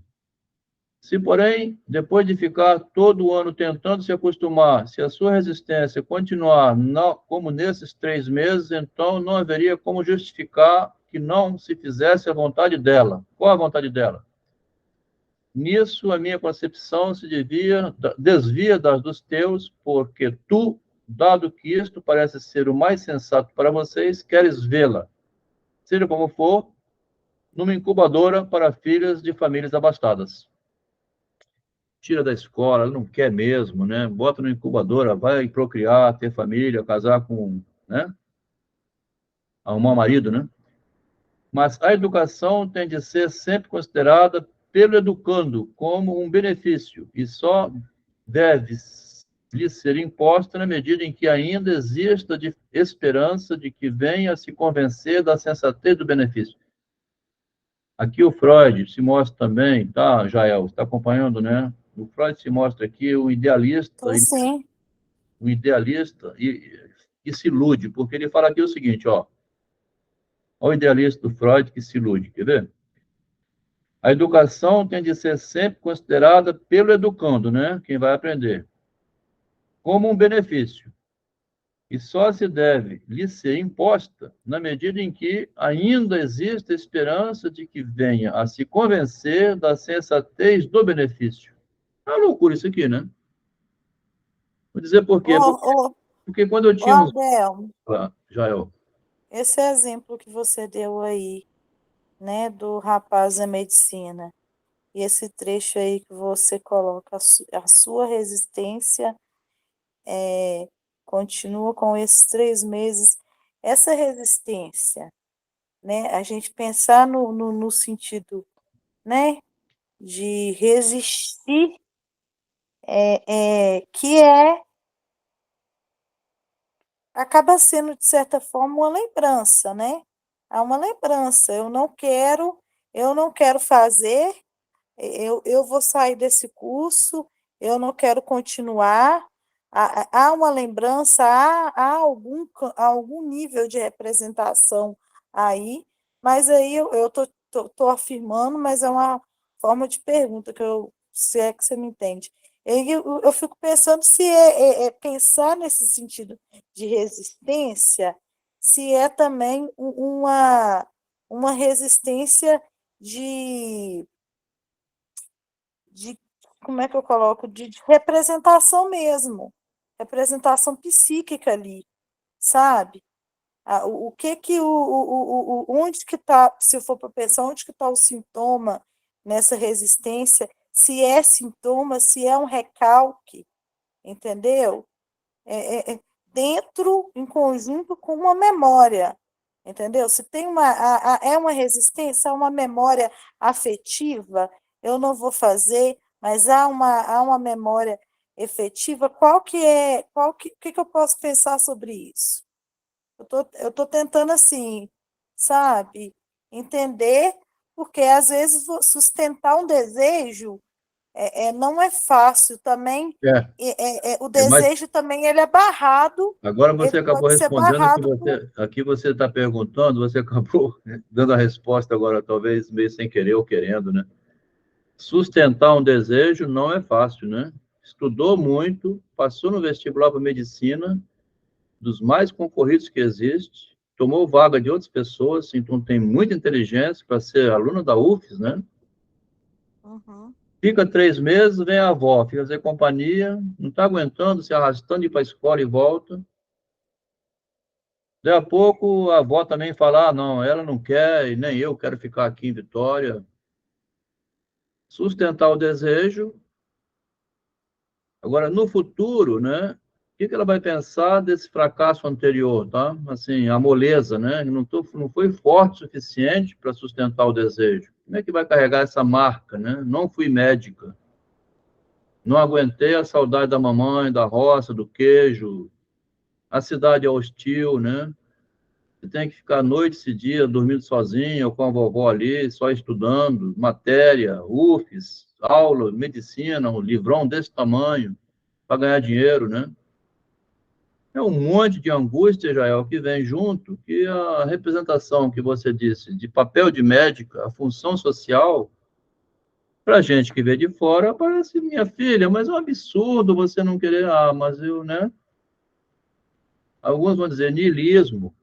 Se, porém, depois de ficar todo o ano tentando se acostumar, se a sua resistência continuar como nesses 3 meses, então não haveria como justificar que não se fizesse a vontade dela. Qual a vontade dela? Nisso, a minha concepção se desvia das dos teus, porque tu, dado que isto parece ser o mais sensato para vocês, queres vê-la, seja como for, numa incubadora para filhas de famílias abastadas. Tira da escola, ela não quer mesmo, né? Bota na incubadora, vai procriar, ter família, casar com, né? Arrumar um marido, né? Mas a educação tem de ser sempre considerada pelo educando como um benefício e só deve lhe ser imposta na medida em que ainda exista de esperança de que venha a se convencer da sensatez do benefício. Aqui o Freud se mostra também, tá, Jael? Está acompanhando, né? O Freud se mostra aqui Sim, sim. um idealista e se ilude, porque ele fala aqui o seguinte, ó, o idealista do Freud que se ilude, quer ver? A educação tem de ser sempre considerada pelo educando, né? Quem vai aprender, como um benefício e só se deve lhe ser imposta na medida em que ainda existe esperança de que venha a se convencer da sensatez do benefício. É uma loucura isso aqui, né? Vou dizer por quê. Ô, ô, Porque quando eu ô, tinha uns... Abel, Jael. esse exemplo que você deu aí, né, do rapaz da medicina, e esse trecho aí que você coloca, a sua resistência continua com esses 3 meses. Essa resistência, né, a gente pensar no sentido, né, de resistir, que acaba sendo, de certa forma, uma lembrança, né? É uma lembrança. Eu não quero fazer, eu vou sair desse curso, eu não quero continuar. Há uma lembrança, há algum nível de representação aí, mas aí eu tô afirmando, mas é uma forma de pergunta, se é que você me entende. Eu fico pensando se pensar nesse sentido de resistência, se é também uma resistência de de como é que eu coloco? De representação mesmo, representação psíquica ali, sabe? O que que onde que está, se eu for para pensar, onde que está o sintoma nessa resistência? Se é sintoma, se é um recalque, entendeu? Dentro, em conjunto com uma memória, entendeu? Se tem é uma resistência, há uma memória afetiva, eu não vou fazer, mas há uma memória efetiva, que eu posso pensar sobre isso? Eu tô tentando, assim, sabe, entender, porque às vezes sustentar um desejo não é fácil também. É, O mas desejo também ele é barrado, agora ele você acabou pode ser respondendo que barrado você, aqui você está perguntando, você acabou dando a resposta agora, talvez meio sem querer ou querendo, né? Sustentar um desejo não é fácil, né? Estudou muito, passou no vestibular para medicina, dos mais concorridos que existe, tomou vaga de outras pessoas, então tem muita inteligência para ser aluno da UFES, né? Uhum. Fica 3 meses, vem a avó, fica fazer companhia, não está aguentando, se arrastando ir para a escola e volta. Daí a pouco a avó também fala, ah, não, ela não quer, e nem eu quero ficar aqui em Vitória. Sustentar o desejo. Agora, no futuro, né? O que ela vai pensar desse fracasso anterior, tá? Assim, a moleza, né? Não foi forte o suficiente para sustentar o desejo. Como é que vai carregar essa marca, né? Não fui médica. Não aguentei a saudade da mamãe, da roça, do queijo. A cidade é hostil, né? Você tem que ficar noite e dia dormindo sozinho, ou com a vovó ali, só estudando, matéria, UFES, aula, medicina, um livrão desse tamanho, para ganhar dinheiro, né? É um monte de angústia, Jael, que vem junto, que a representação que você disse, de papel de médica, a função social, para gente que vê de fora, parece, minha filha, mas é um absurdo você não querer, mas eu, né? Alguns vão dizer niilismo,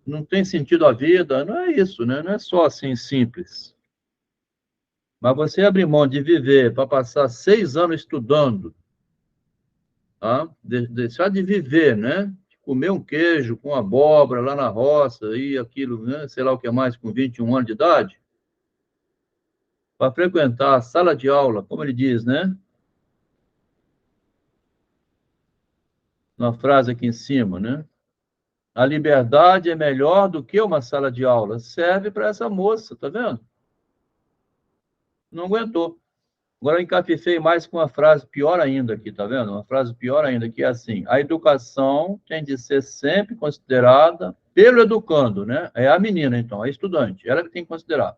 não tem sentido a vida, não é isso, né? Não é só assim simples. Mas você abrir mão de viver para passar 6 anos estudando, tá? Deixar de viver, né? De comer um queijo com abóbora lá na roça e aquilo, né? Sei lá o que mais, com 21 anos de idade, para frequentar a sala de aula, como ele diz, né? Na frase aqui em cima, né? A liberdade é melhor do que uma sala de aula. Serve para essa moça, tá vendo? Não aguentou. Agora eu encafifei mais com uma frase pior ainda aqui, tá vendo? Uma frase pior ainda, que é assim: a educação tem de ser sempre considerada pelo educando, né? É a menina, então, a estudante, ela que tem que considerar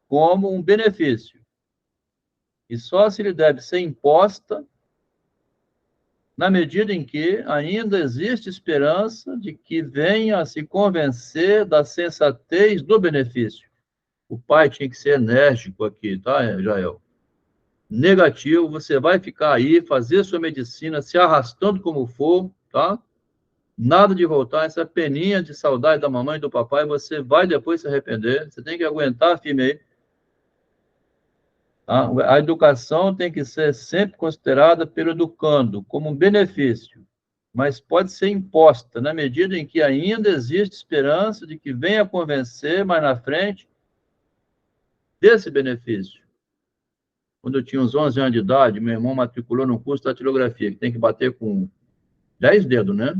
como um benefício. E só se lhe deve ser imposta na medida em que ainda existe esperança de que venha a se convencer da sensatez do benefício. O pai tinha que ser enérgico aqui, tá, Jael? Negativo, você vai ficar aí, fazer sua medicina, se arrastando como for, tá? Nada de voltar, essa peninha de saudade da mamãe e do papai, você vai depois se arrepender, você tem que aguentar firme aí. A educação tem que ser sempre considerada pelo educando como um benefício, mas pode ser imposta na medida em que ainda existe esperança de que venha a convencer mais na frente desse benefício. Quando eu tinha uns 11 anos de idade, meu irmão matriculou no curso de datilografia, que tem que bater com 10 dedos, né?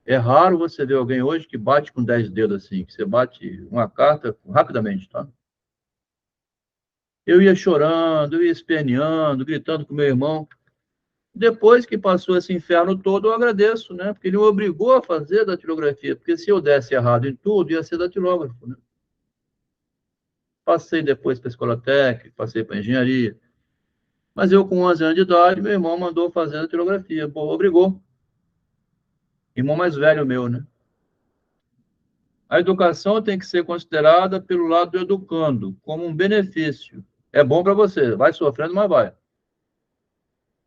É raro você ver alguém hoje que bate com 10 dedos assim, que você bate uma carta rapidamente, tá? Eu ia chorando, eu ia esperneando, gritando com meu irmão. Depois que passou esse inferno todo, eu agradeço, né? Porque ele me obrigou a fazer datilografia, porque se eu desse errado em tudo, ia ser datilógrafo, né? Passei depois para a escola técnica, passei para engenharia. Mas eu, com 11 anos de idade, meu irmão mandou fazer datilografia. Pô, obrigou. Irmão mais velho meu, né? A educação tem que ser considerada pelo lado do educando, como um benefício. É bom para você, vai sofrendo, mas vai.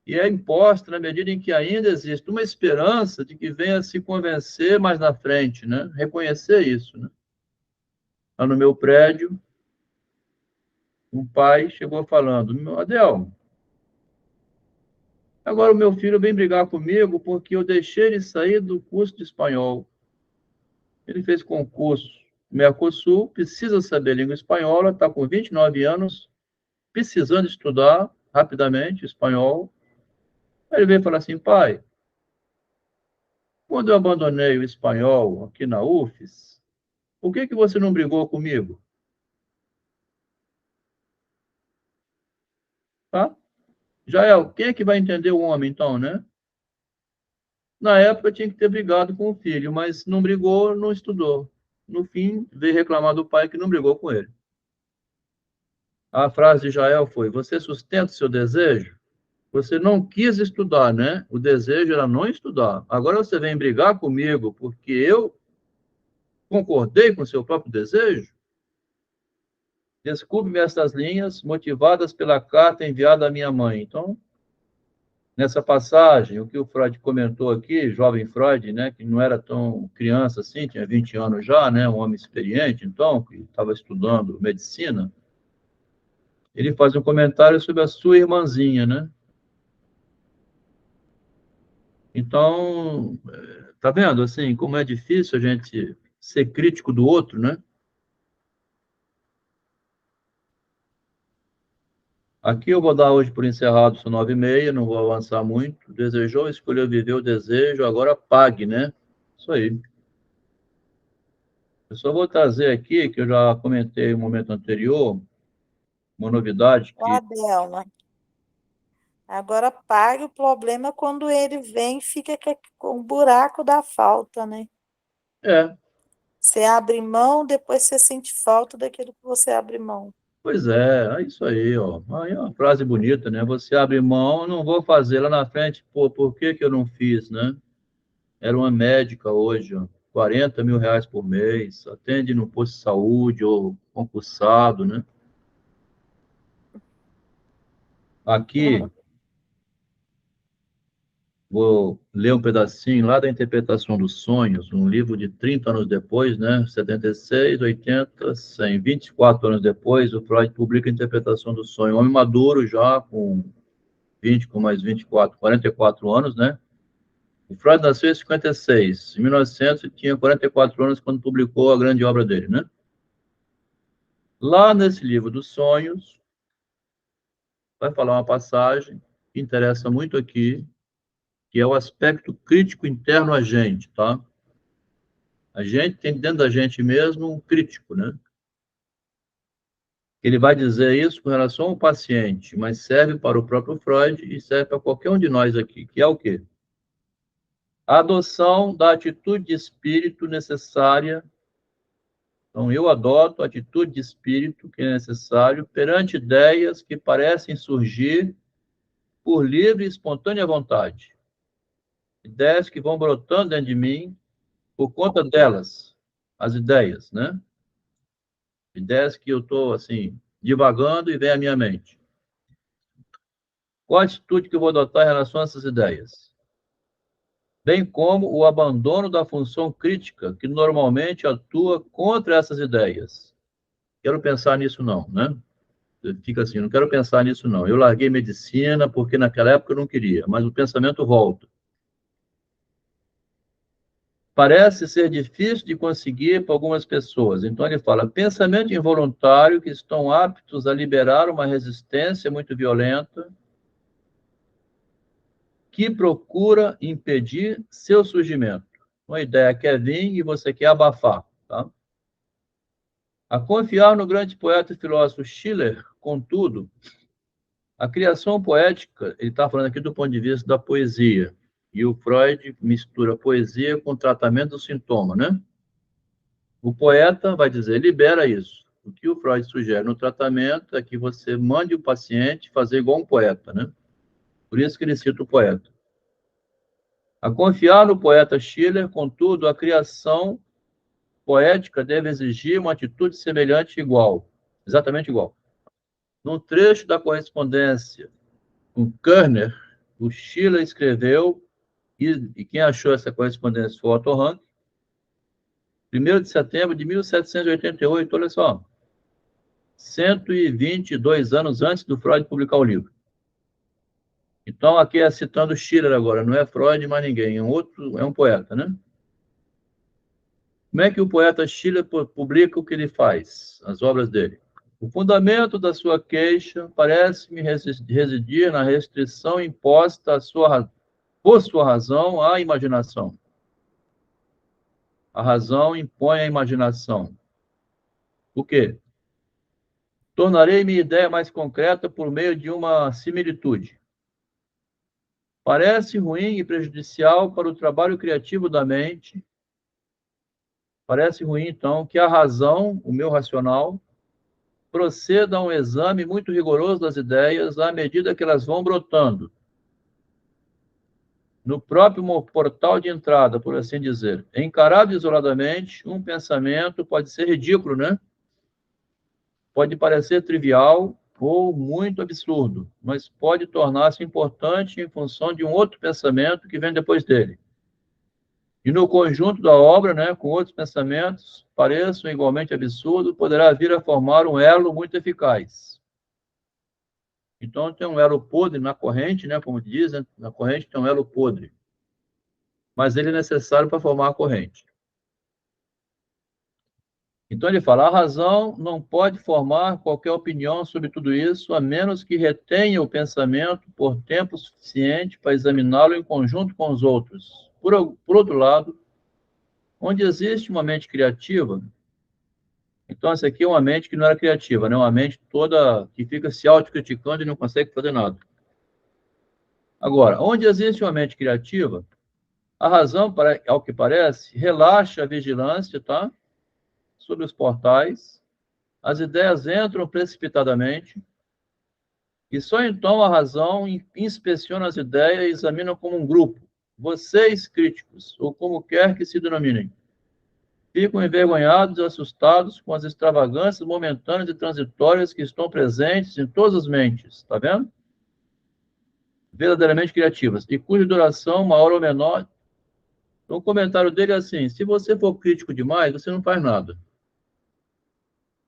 E é imposta na medida em que ainda existe uma esperança de que venha se convencer mais na frente, né? Reconhecer isso, né? Lá no meu prédio, um pai chegou falando: Adel, agora o meu filho vem brigar comigo porque eu deixei ele sair do curso de espanhol. Ele fez concurso Mercosul, precisa saber língua espanhola, está com 29 anos, precisando estudar rapidamente espanhol. Aí ele veio falar assim: pai, quando eu abandonei o espanhol aqui na UFES, por que você não brigou comigo? Tá? Jael, quem é que vai entender o homem, então, né? Na época tinha que ter brigado com o filho, mas não brigou, não estudou. No fim, veio reclamar do pai que não brigou com ele. A frase de Jael foi: você sustenta o seu desejo? Você não quis estudar, né? O desejo era não estudar. Agora você vem brigar comigo porque eu concordei com o seu próprio desejo? Desculpe-me essas linhas motivadas pela carta enviada à minha mãe. Então, nessa passagem, o que o Freud comentou aqui, jovem Freud, né, que não era tão criança assim, tinha 20 anos já, né, um homem experiente, então, que estava estudando medicina, ele faz um comentário sobre a sua irmãzinha, né? Então, tá vendo, assim, como é difícil a gente ser crítico do outro, né? Aqui eu vou dar hoje por encerrado, são 9h30, não vou avançar muito. Desejou, escolheu viver o desejo, agora pague, né? Isso aí. Eu só vou trazer aqui, que eu já comentei no momento anterior, uma novidade Ah, que Delma, agora pague o problema quando ele vem e fica com o buraco da falta, né? é, Você abre mão, depois você sente falta daquilo que você abre mão. pois é isso aí, ó. Aí é uma frase bonita, né? Você abre mão, não vou fazer lá na frente, pô, por que que eu não fiz, né? Era uma médica hoje, ó, R$ 40.000 por mês, atende no posto de saúde ou concursado, né? Aqui, vou ler um pedacinho lá da Interpretação dos Sonhos, um livro de 30 anos depois, né? 76, 80, 100, 24 anos depois, o Freud publica a Interpretação do Sonho. Um homem maduro já, com 20, com mais 24, 44 anos, né? O Freud nasceu em 56. Em 1900, ele tinha 44 anos quando publicou a grande obra dele, né? Lá nesse livro dos sonhos, vai falar uma passagem que interessa muito aqui, que é o aspecto crítico interno a gente, tá? A gente tem dentro da gente mesmo um crítico, né? Ele vai dizer isso com relação ao paciente, mas serve para o próprio Freud e serve para qualquer um de nós aqui, que é o quê? A adoção da atitude de espírito necessária. Então, eu adoto a atitude de espírito que é necessário perante ideias que parecem surgir por livre e espontânea vontade. Ideias que vão brotando dentro de mim por conta delas, as ideias, né? Ideias que eu estou, assim, divagando e vem à minha mente. Qual a atitude que eu vou adotar em relação a essas ideias? bem como o abandono da função crítica, que normalmente atua contra essas ideias. Quero pensar nisso não, né? Fica assim, não quero pensar nisso não. Eu larguei medicina porque naquela época eu não queria, mas o pensamento volta. Parece ser difícil de conseguir para algumas pessoas. Então ele fala, pensamento involuntário que estão aptos a liberar uma resistência muito violenta que procura impedir seu surgimento. Uma ideia quer vir e você quer abafar, tá? A confiar no grande poeta e filósofo Schiller, contudo, a criação poética, ele está falando aqui do ponto de vista da poesia, e o Freud mistura poesia com tratamento do sintoma, né? O poeta vai dizer, libera isso. O que o Freud sugere no tratamento é que você mande o paciente fazer igual um poeta, né? Por isso que ele cita o poeta. A confiar no poeta Schiller, contudo, a criação poética deve exigir uma atitude semelhante e igual, exatamente igual. Num trecho da correspondência com Körner, o Schiller escreveu, e quem achou essa correspondência foi o Otto Rank, 1º de setembro de 1788, olha só, 122 anos antes do Freud publicar o livro. Então, aqui é citando Schiller agora, não é Freud mais ninguém, é um poeta, né? Como é que o poeta Schiller publica o que ele faz, as obras dele? O fundamento da sua queixa parece-me residir na restrição imposta por sua razão à imaginação. A razão impõe a imaginação. O quê? Tornarei minha ideia mais concreta por meio de uma similitude. Parece ruim e prejudicial para o trabalho criativo da mente. Parece ruim, então, que a razão, o meu racional, proceda a um exame muito rigoroso das ideias à medida que elas vão brotando. No próprio portal de entrada, por assim dizer. Encarado isoladamente, um pensamento pode ser ridículo, né? Pode parecer trivial ou muito absurdo, mas pode tornar-se importante em função de um outro pensamento que vem depois dele. E no conjunto da obra, né, com outros pensamentos, pareçam igualmente absurdos, poderá vir a formar um elo muito eficaz. Então, tem um elo podre na corrente, né, como dizem, na corrente tem um elo podre. Mas ele é necessário para formar a corrente. Então, ele fala, a razão não pode formar qualquer opinião sobre tudo isso, a menos que retenha o pensamento por tempo suficiente para examiná-lo em conjunto com os outros. Por outro lado, onde existe uma mente criativa, então essa aqui é uma mente que não era criativa, né? Uma mente toda que fica se autocriticando e não consegue fazer nada. Agora, onde existe uma mente criativa, a razão, ao que parece, relaxa a vigilância, tá? Sobre os portais, as ideias entram precipitadamente, e só então a razão inspeciona as ideias e examina como um grupo. Vocês, críticos, ou como quer que se denominem, ficam envergonhados e assustados com as extravagâncias momentâneas e transitórias que estão presentes em todas as mentes, está vendo? Verdadeiramente criativas, e cuja duração, maior ou menor. Então, o comentário dele é assim, se você for crítico demais, você não faz nada.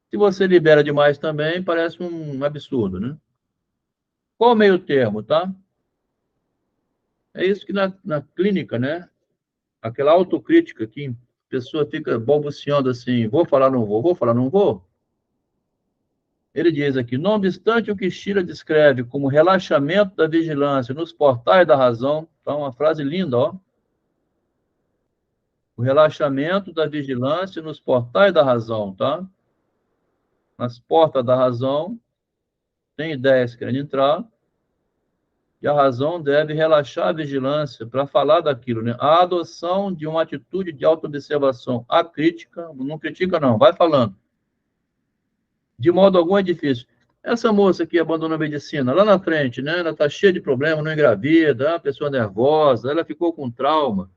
Se você libera demais também, parece um absurdo, né? Qual o meio termo, tá? É isso que na clínica, né? Aquela autocrítica que a pessoa fica balbuciando assim, vou falar, não vou, vou falar, não vou. Ele diz aqui, não obstante o que Schiller descreve como relaxamento da vigilância nos portais da razão, tá uma frase linda, ó. O relaxamento da vigilância nos portais da razão, tá? Nas portas da razão, tem ideias querendo entrar, e a razão deve relaxar a vigilância para falar daquilo, né? A adoção de uma atitude de autoobservação, a crítica, não critica não, vai falando. De modo algum é difícil. Essa moça que abandonou a medicina, lá na frente, né? Ela está cheia de problemas, não engravida, é uma pessoa nervosa, ela ficou com trauma.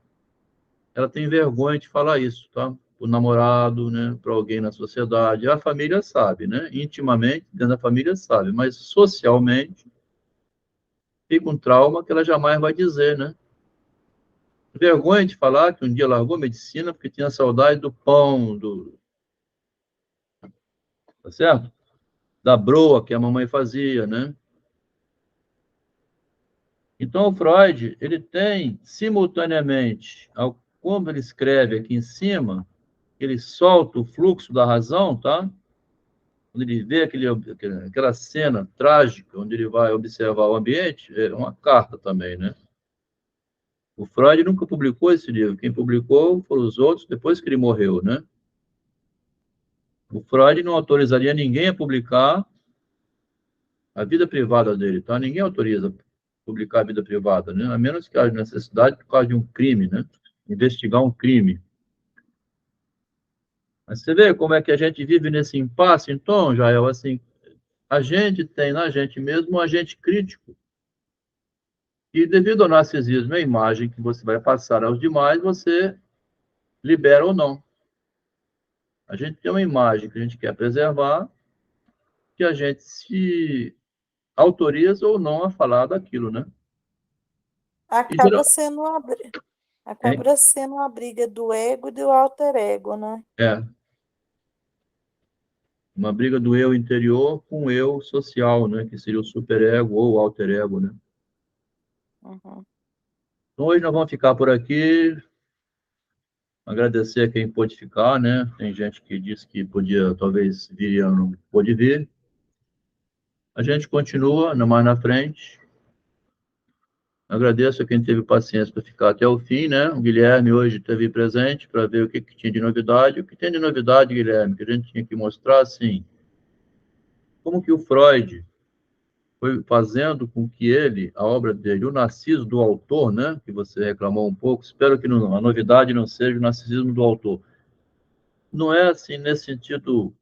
Ela tem vergonha de falar isso, tá? Para o namorado, né? Para alguém na sociedade. A família sabe, né? Intimamente, dentro da família sabe, mas socialmente fica um trauma que ela jamais vai dizer, né? vergonha de falar que um dia largou medicina porque tinha saudade do pão, tá certo? Da broa que a mamãe fazia, né? Então, o Freud, ele tem, simultaneamente, como ele escreve aqui em cima, ele solta o fluxo da razão, tá? Quando ele vê aquela cena trágica, onde ele vai observar o ambiente, é uma carta também, né? O Freud nunca publicou esse livro. Quem publicou foram os outros depois que ele morreu, né? O Freud não autorizaria ninguém a publicar a vida privada dele, tá? Ninguém autoriza publicar a vida privada, né? A menos que haja necessidade por causa de um crime, né? Investigar um crime. Mas você vê como é que a gente vive nesse impasse, então, Jael, assim, a gente tem na gente mesmo um agente crítico. E devido ao narcisismo, a imagem que você vai passar aos demais, você libera ou não. A gente tem uma imagem que a gente quer preservar, que a gente se autoriza ou não a falar daquilo, né? E Acaba geral, sendo é, acaba sendo uma briga do ego e do alter ego, né? é uma briga do eu interior com o eu social, né? Que seria o superego ou o alter ego, né? Uhum. Então, hoje nós vamos ficar por aqui. Agradecer a quem pôde ficar, né? Tem gente que disse que podia, talvez viria, não pôde vir. A gente continua mais na frente. Agradeço a quem teve paciência para ficar até o fim, né? O Guilherme hoje esteve presente para ver o que tinha de novidade. O que tem de novidade, Guilherme, que a gente tinha que mostrar, assim, como que o Freud foi fazendo com que ele, a obra dele, o narciso do autor, né? Que você reclamou um pouco, espero que a novidade não seja o narcisismo do autor. Não é assim, nesse sentido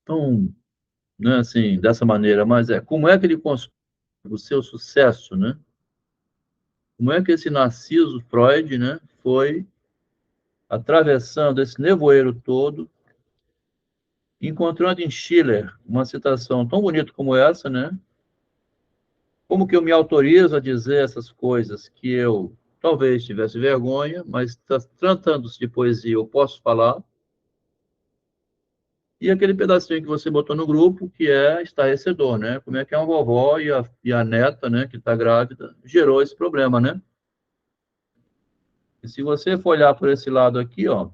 tão, né, assim, dessa maneira, mas como é que ele construiu o seu sucesso, né? Como é que esse Narciso Freud, né, foi atravessando esse nevoeiro todo, encontrando em Schiller uma citação tão bonita como essa, né? Como que eu me autorizo a dizer essas coisas que eu talvez tivesse vergonha, mas tratando-se de poesia, eu posso falar. E aquele pedacinho que você botou no grupo, que é estarrecedor, né? Como é que a vovó e a neta, né, que está grávida, gerou esse problema, né? E se você for olhar por esse lado aqui, ó,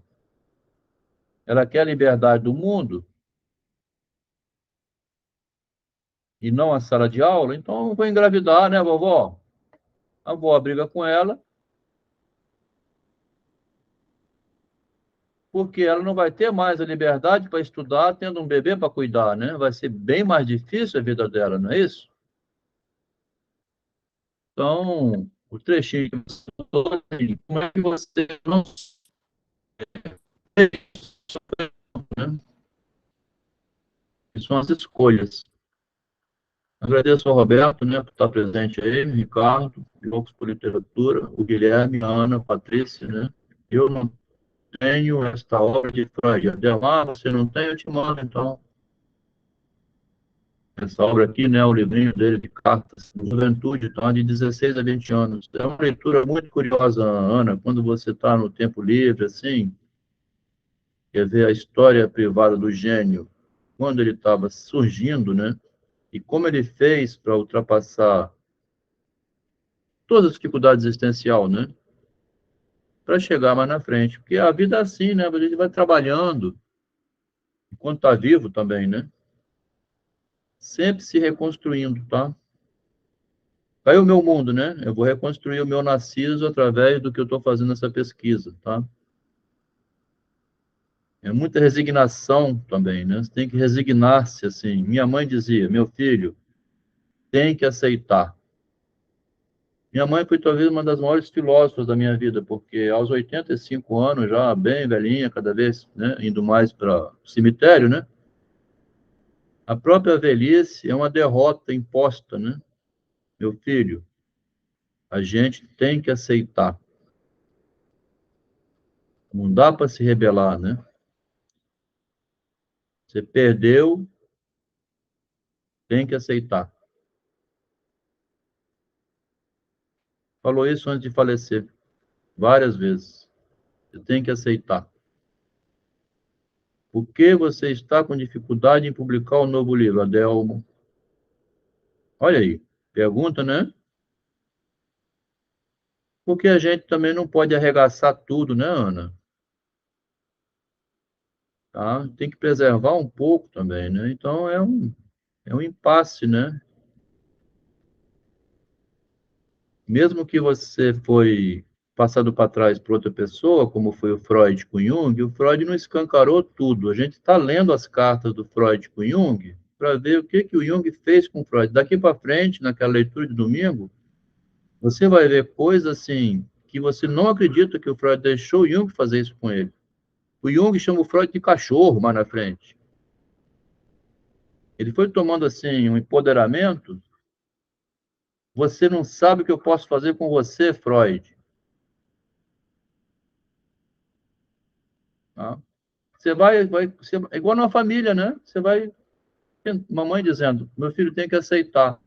ela quer a liberdade do mundo e não a sala de aula, então eu vou engravidar, né, vovó? A vovó briga com ela, porque ela não vai ter mais a liberdade para estudar tendo um bebê para cuidar, né? Vai ser bem mais difícil a vida dela, não é isso? Então, o trechinho que você falou, assim, como é que você não sei, né? São as escolhas. Agradeço ao Roberto, né, por estar presente aí, o Ricardo, Loucos por Literatura, o Guilherme, a Ana, a Patrícia, né? Eu não tenho esta obra de Freud. Ademar, você não tem? Eu te mando, então, essa obra aqui, né, o livrinho dele de cartas, de juventude, então, de 16 a 20 anos. É uma leitura muito curiosa, Ana, quando você está no tempo livre, assim, quer ver a história privada do gênio, quando ele estava surgindo, né, e como ele fez para ultrapassar todas as dificuldades existenciais, né, para chegar mais na frente. Porque a vida é assim, né, a gente vai trabalhando, enquanto está vivo também, né, sempre se reconstruindo, tá? Caiu o meu mundo, né? Eu vou reconstruir o meu Narciso através do que eu estou fazendo nessa pesquisa, tá? É muita resignação também, né? Você tem que resignar-se, assim. Minha mãe dizia, meu filho, tem que aceitar. Minha mãe foi talvez uma das maiores filósofas da minha vida, porque aos 85 anos, já bem velhinha, cada vez, né, indo mais para o cemitério, né? A própria velhice é uma derrota imposta, né? Meu filho, a gente tem que aceitar. Não dá para se rebelar, né? Você perdeu, tem que aceitar. Falou isso antes de falecer. várias vezes. Você tem que aceitar. Por que você está com dificuldade em publicar o novo livro, Adelmo? Olha aí, pergunta, né? Porque a gente também não pode arregaçar tudo, né, Ana? Tá? Tem que preservar um pouco também, né? Então é um impasse, né? Mesmo que você foi passado para trás por outra pessoa, como foi o Freud com Jung, o Freud não escancarou tudo. A gente está lendo as cartas do Freud com Jung para ver o que o Jung fez com o Freud. Daqui para frente, naquela leitura de domingo, você vai ver coisas assim que você não acredita que o Freud deixou o Jung fazer isso com ele. O Jung chama o Freud de cachorro mais na frente. Ele foi tomando assim um empoderamento. Você não sabe o que eu posso fazer com você, Freud. Tá? Você, é igual numa família, né? Você vai, mamãe dizendo, meu filho tem que aceitar.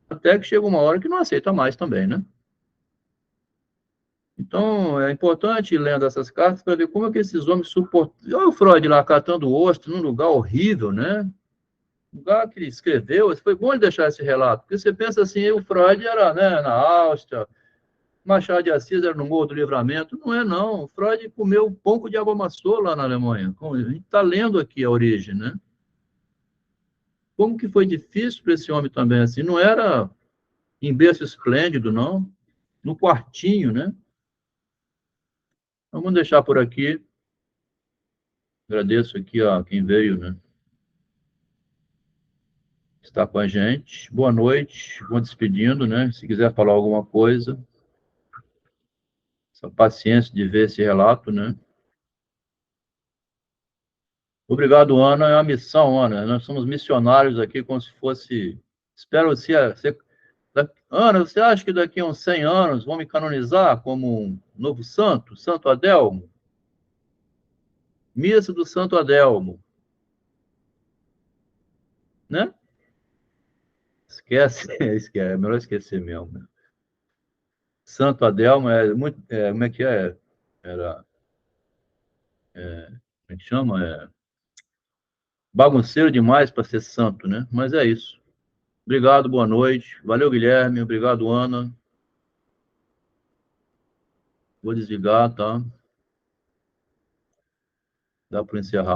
Até que chega uma hora que não aceita mais também, né? Então, é importante ir lendo essas cartas para ver como é que esses homens suportam. Olha o Freud lá catando osso num lugar horrível, né? Lugar que ele escreveu. Foi bom ele deixar esse relato, porque você pensa assim, o Freud era, né, na Áustria, Machado de Assis era no Morro do Livramento. Não é, não. O Freud comeu um pouco de água maçô lá na Alemanha. A gente está lendo aqui a origem, né? Como que foi difícil para esse homem também, assim. Não era em berço esplêndido, não. No quartinho, né? Vamos deixar por aqui. Agradeço aqui a quem veio, né? Está com a gente. Boa noite. Vou despedindo, né? Se quiser falar alguma coisa, essa paciência de ver esse relato, né? Obrigado, Ana. É uma missão, Ana. Nós somos missionários aqui, como se fosse. Espero você. Ana, você acha que daqui a uns 100 anos vão me canonizar como um novo santo, Santo Adelmo? Missa do Santo Adelmo, né? Esquece, esquece, é melhor esquecer mesmo. Né? Santo Adelmo é muito. Como é que é? Era. Como é que chama? Bagunceiro demais para ser santo, né? Mas é isso. Obrigado, boa noite. Valeu, Guilherme. Obrigado, Ana. Vou desligar, tá? Dá para encerrar.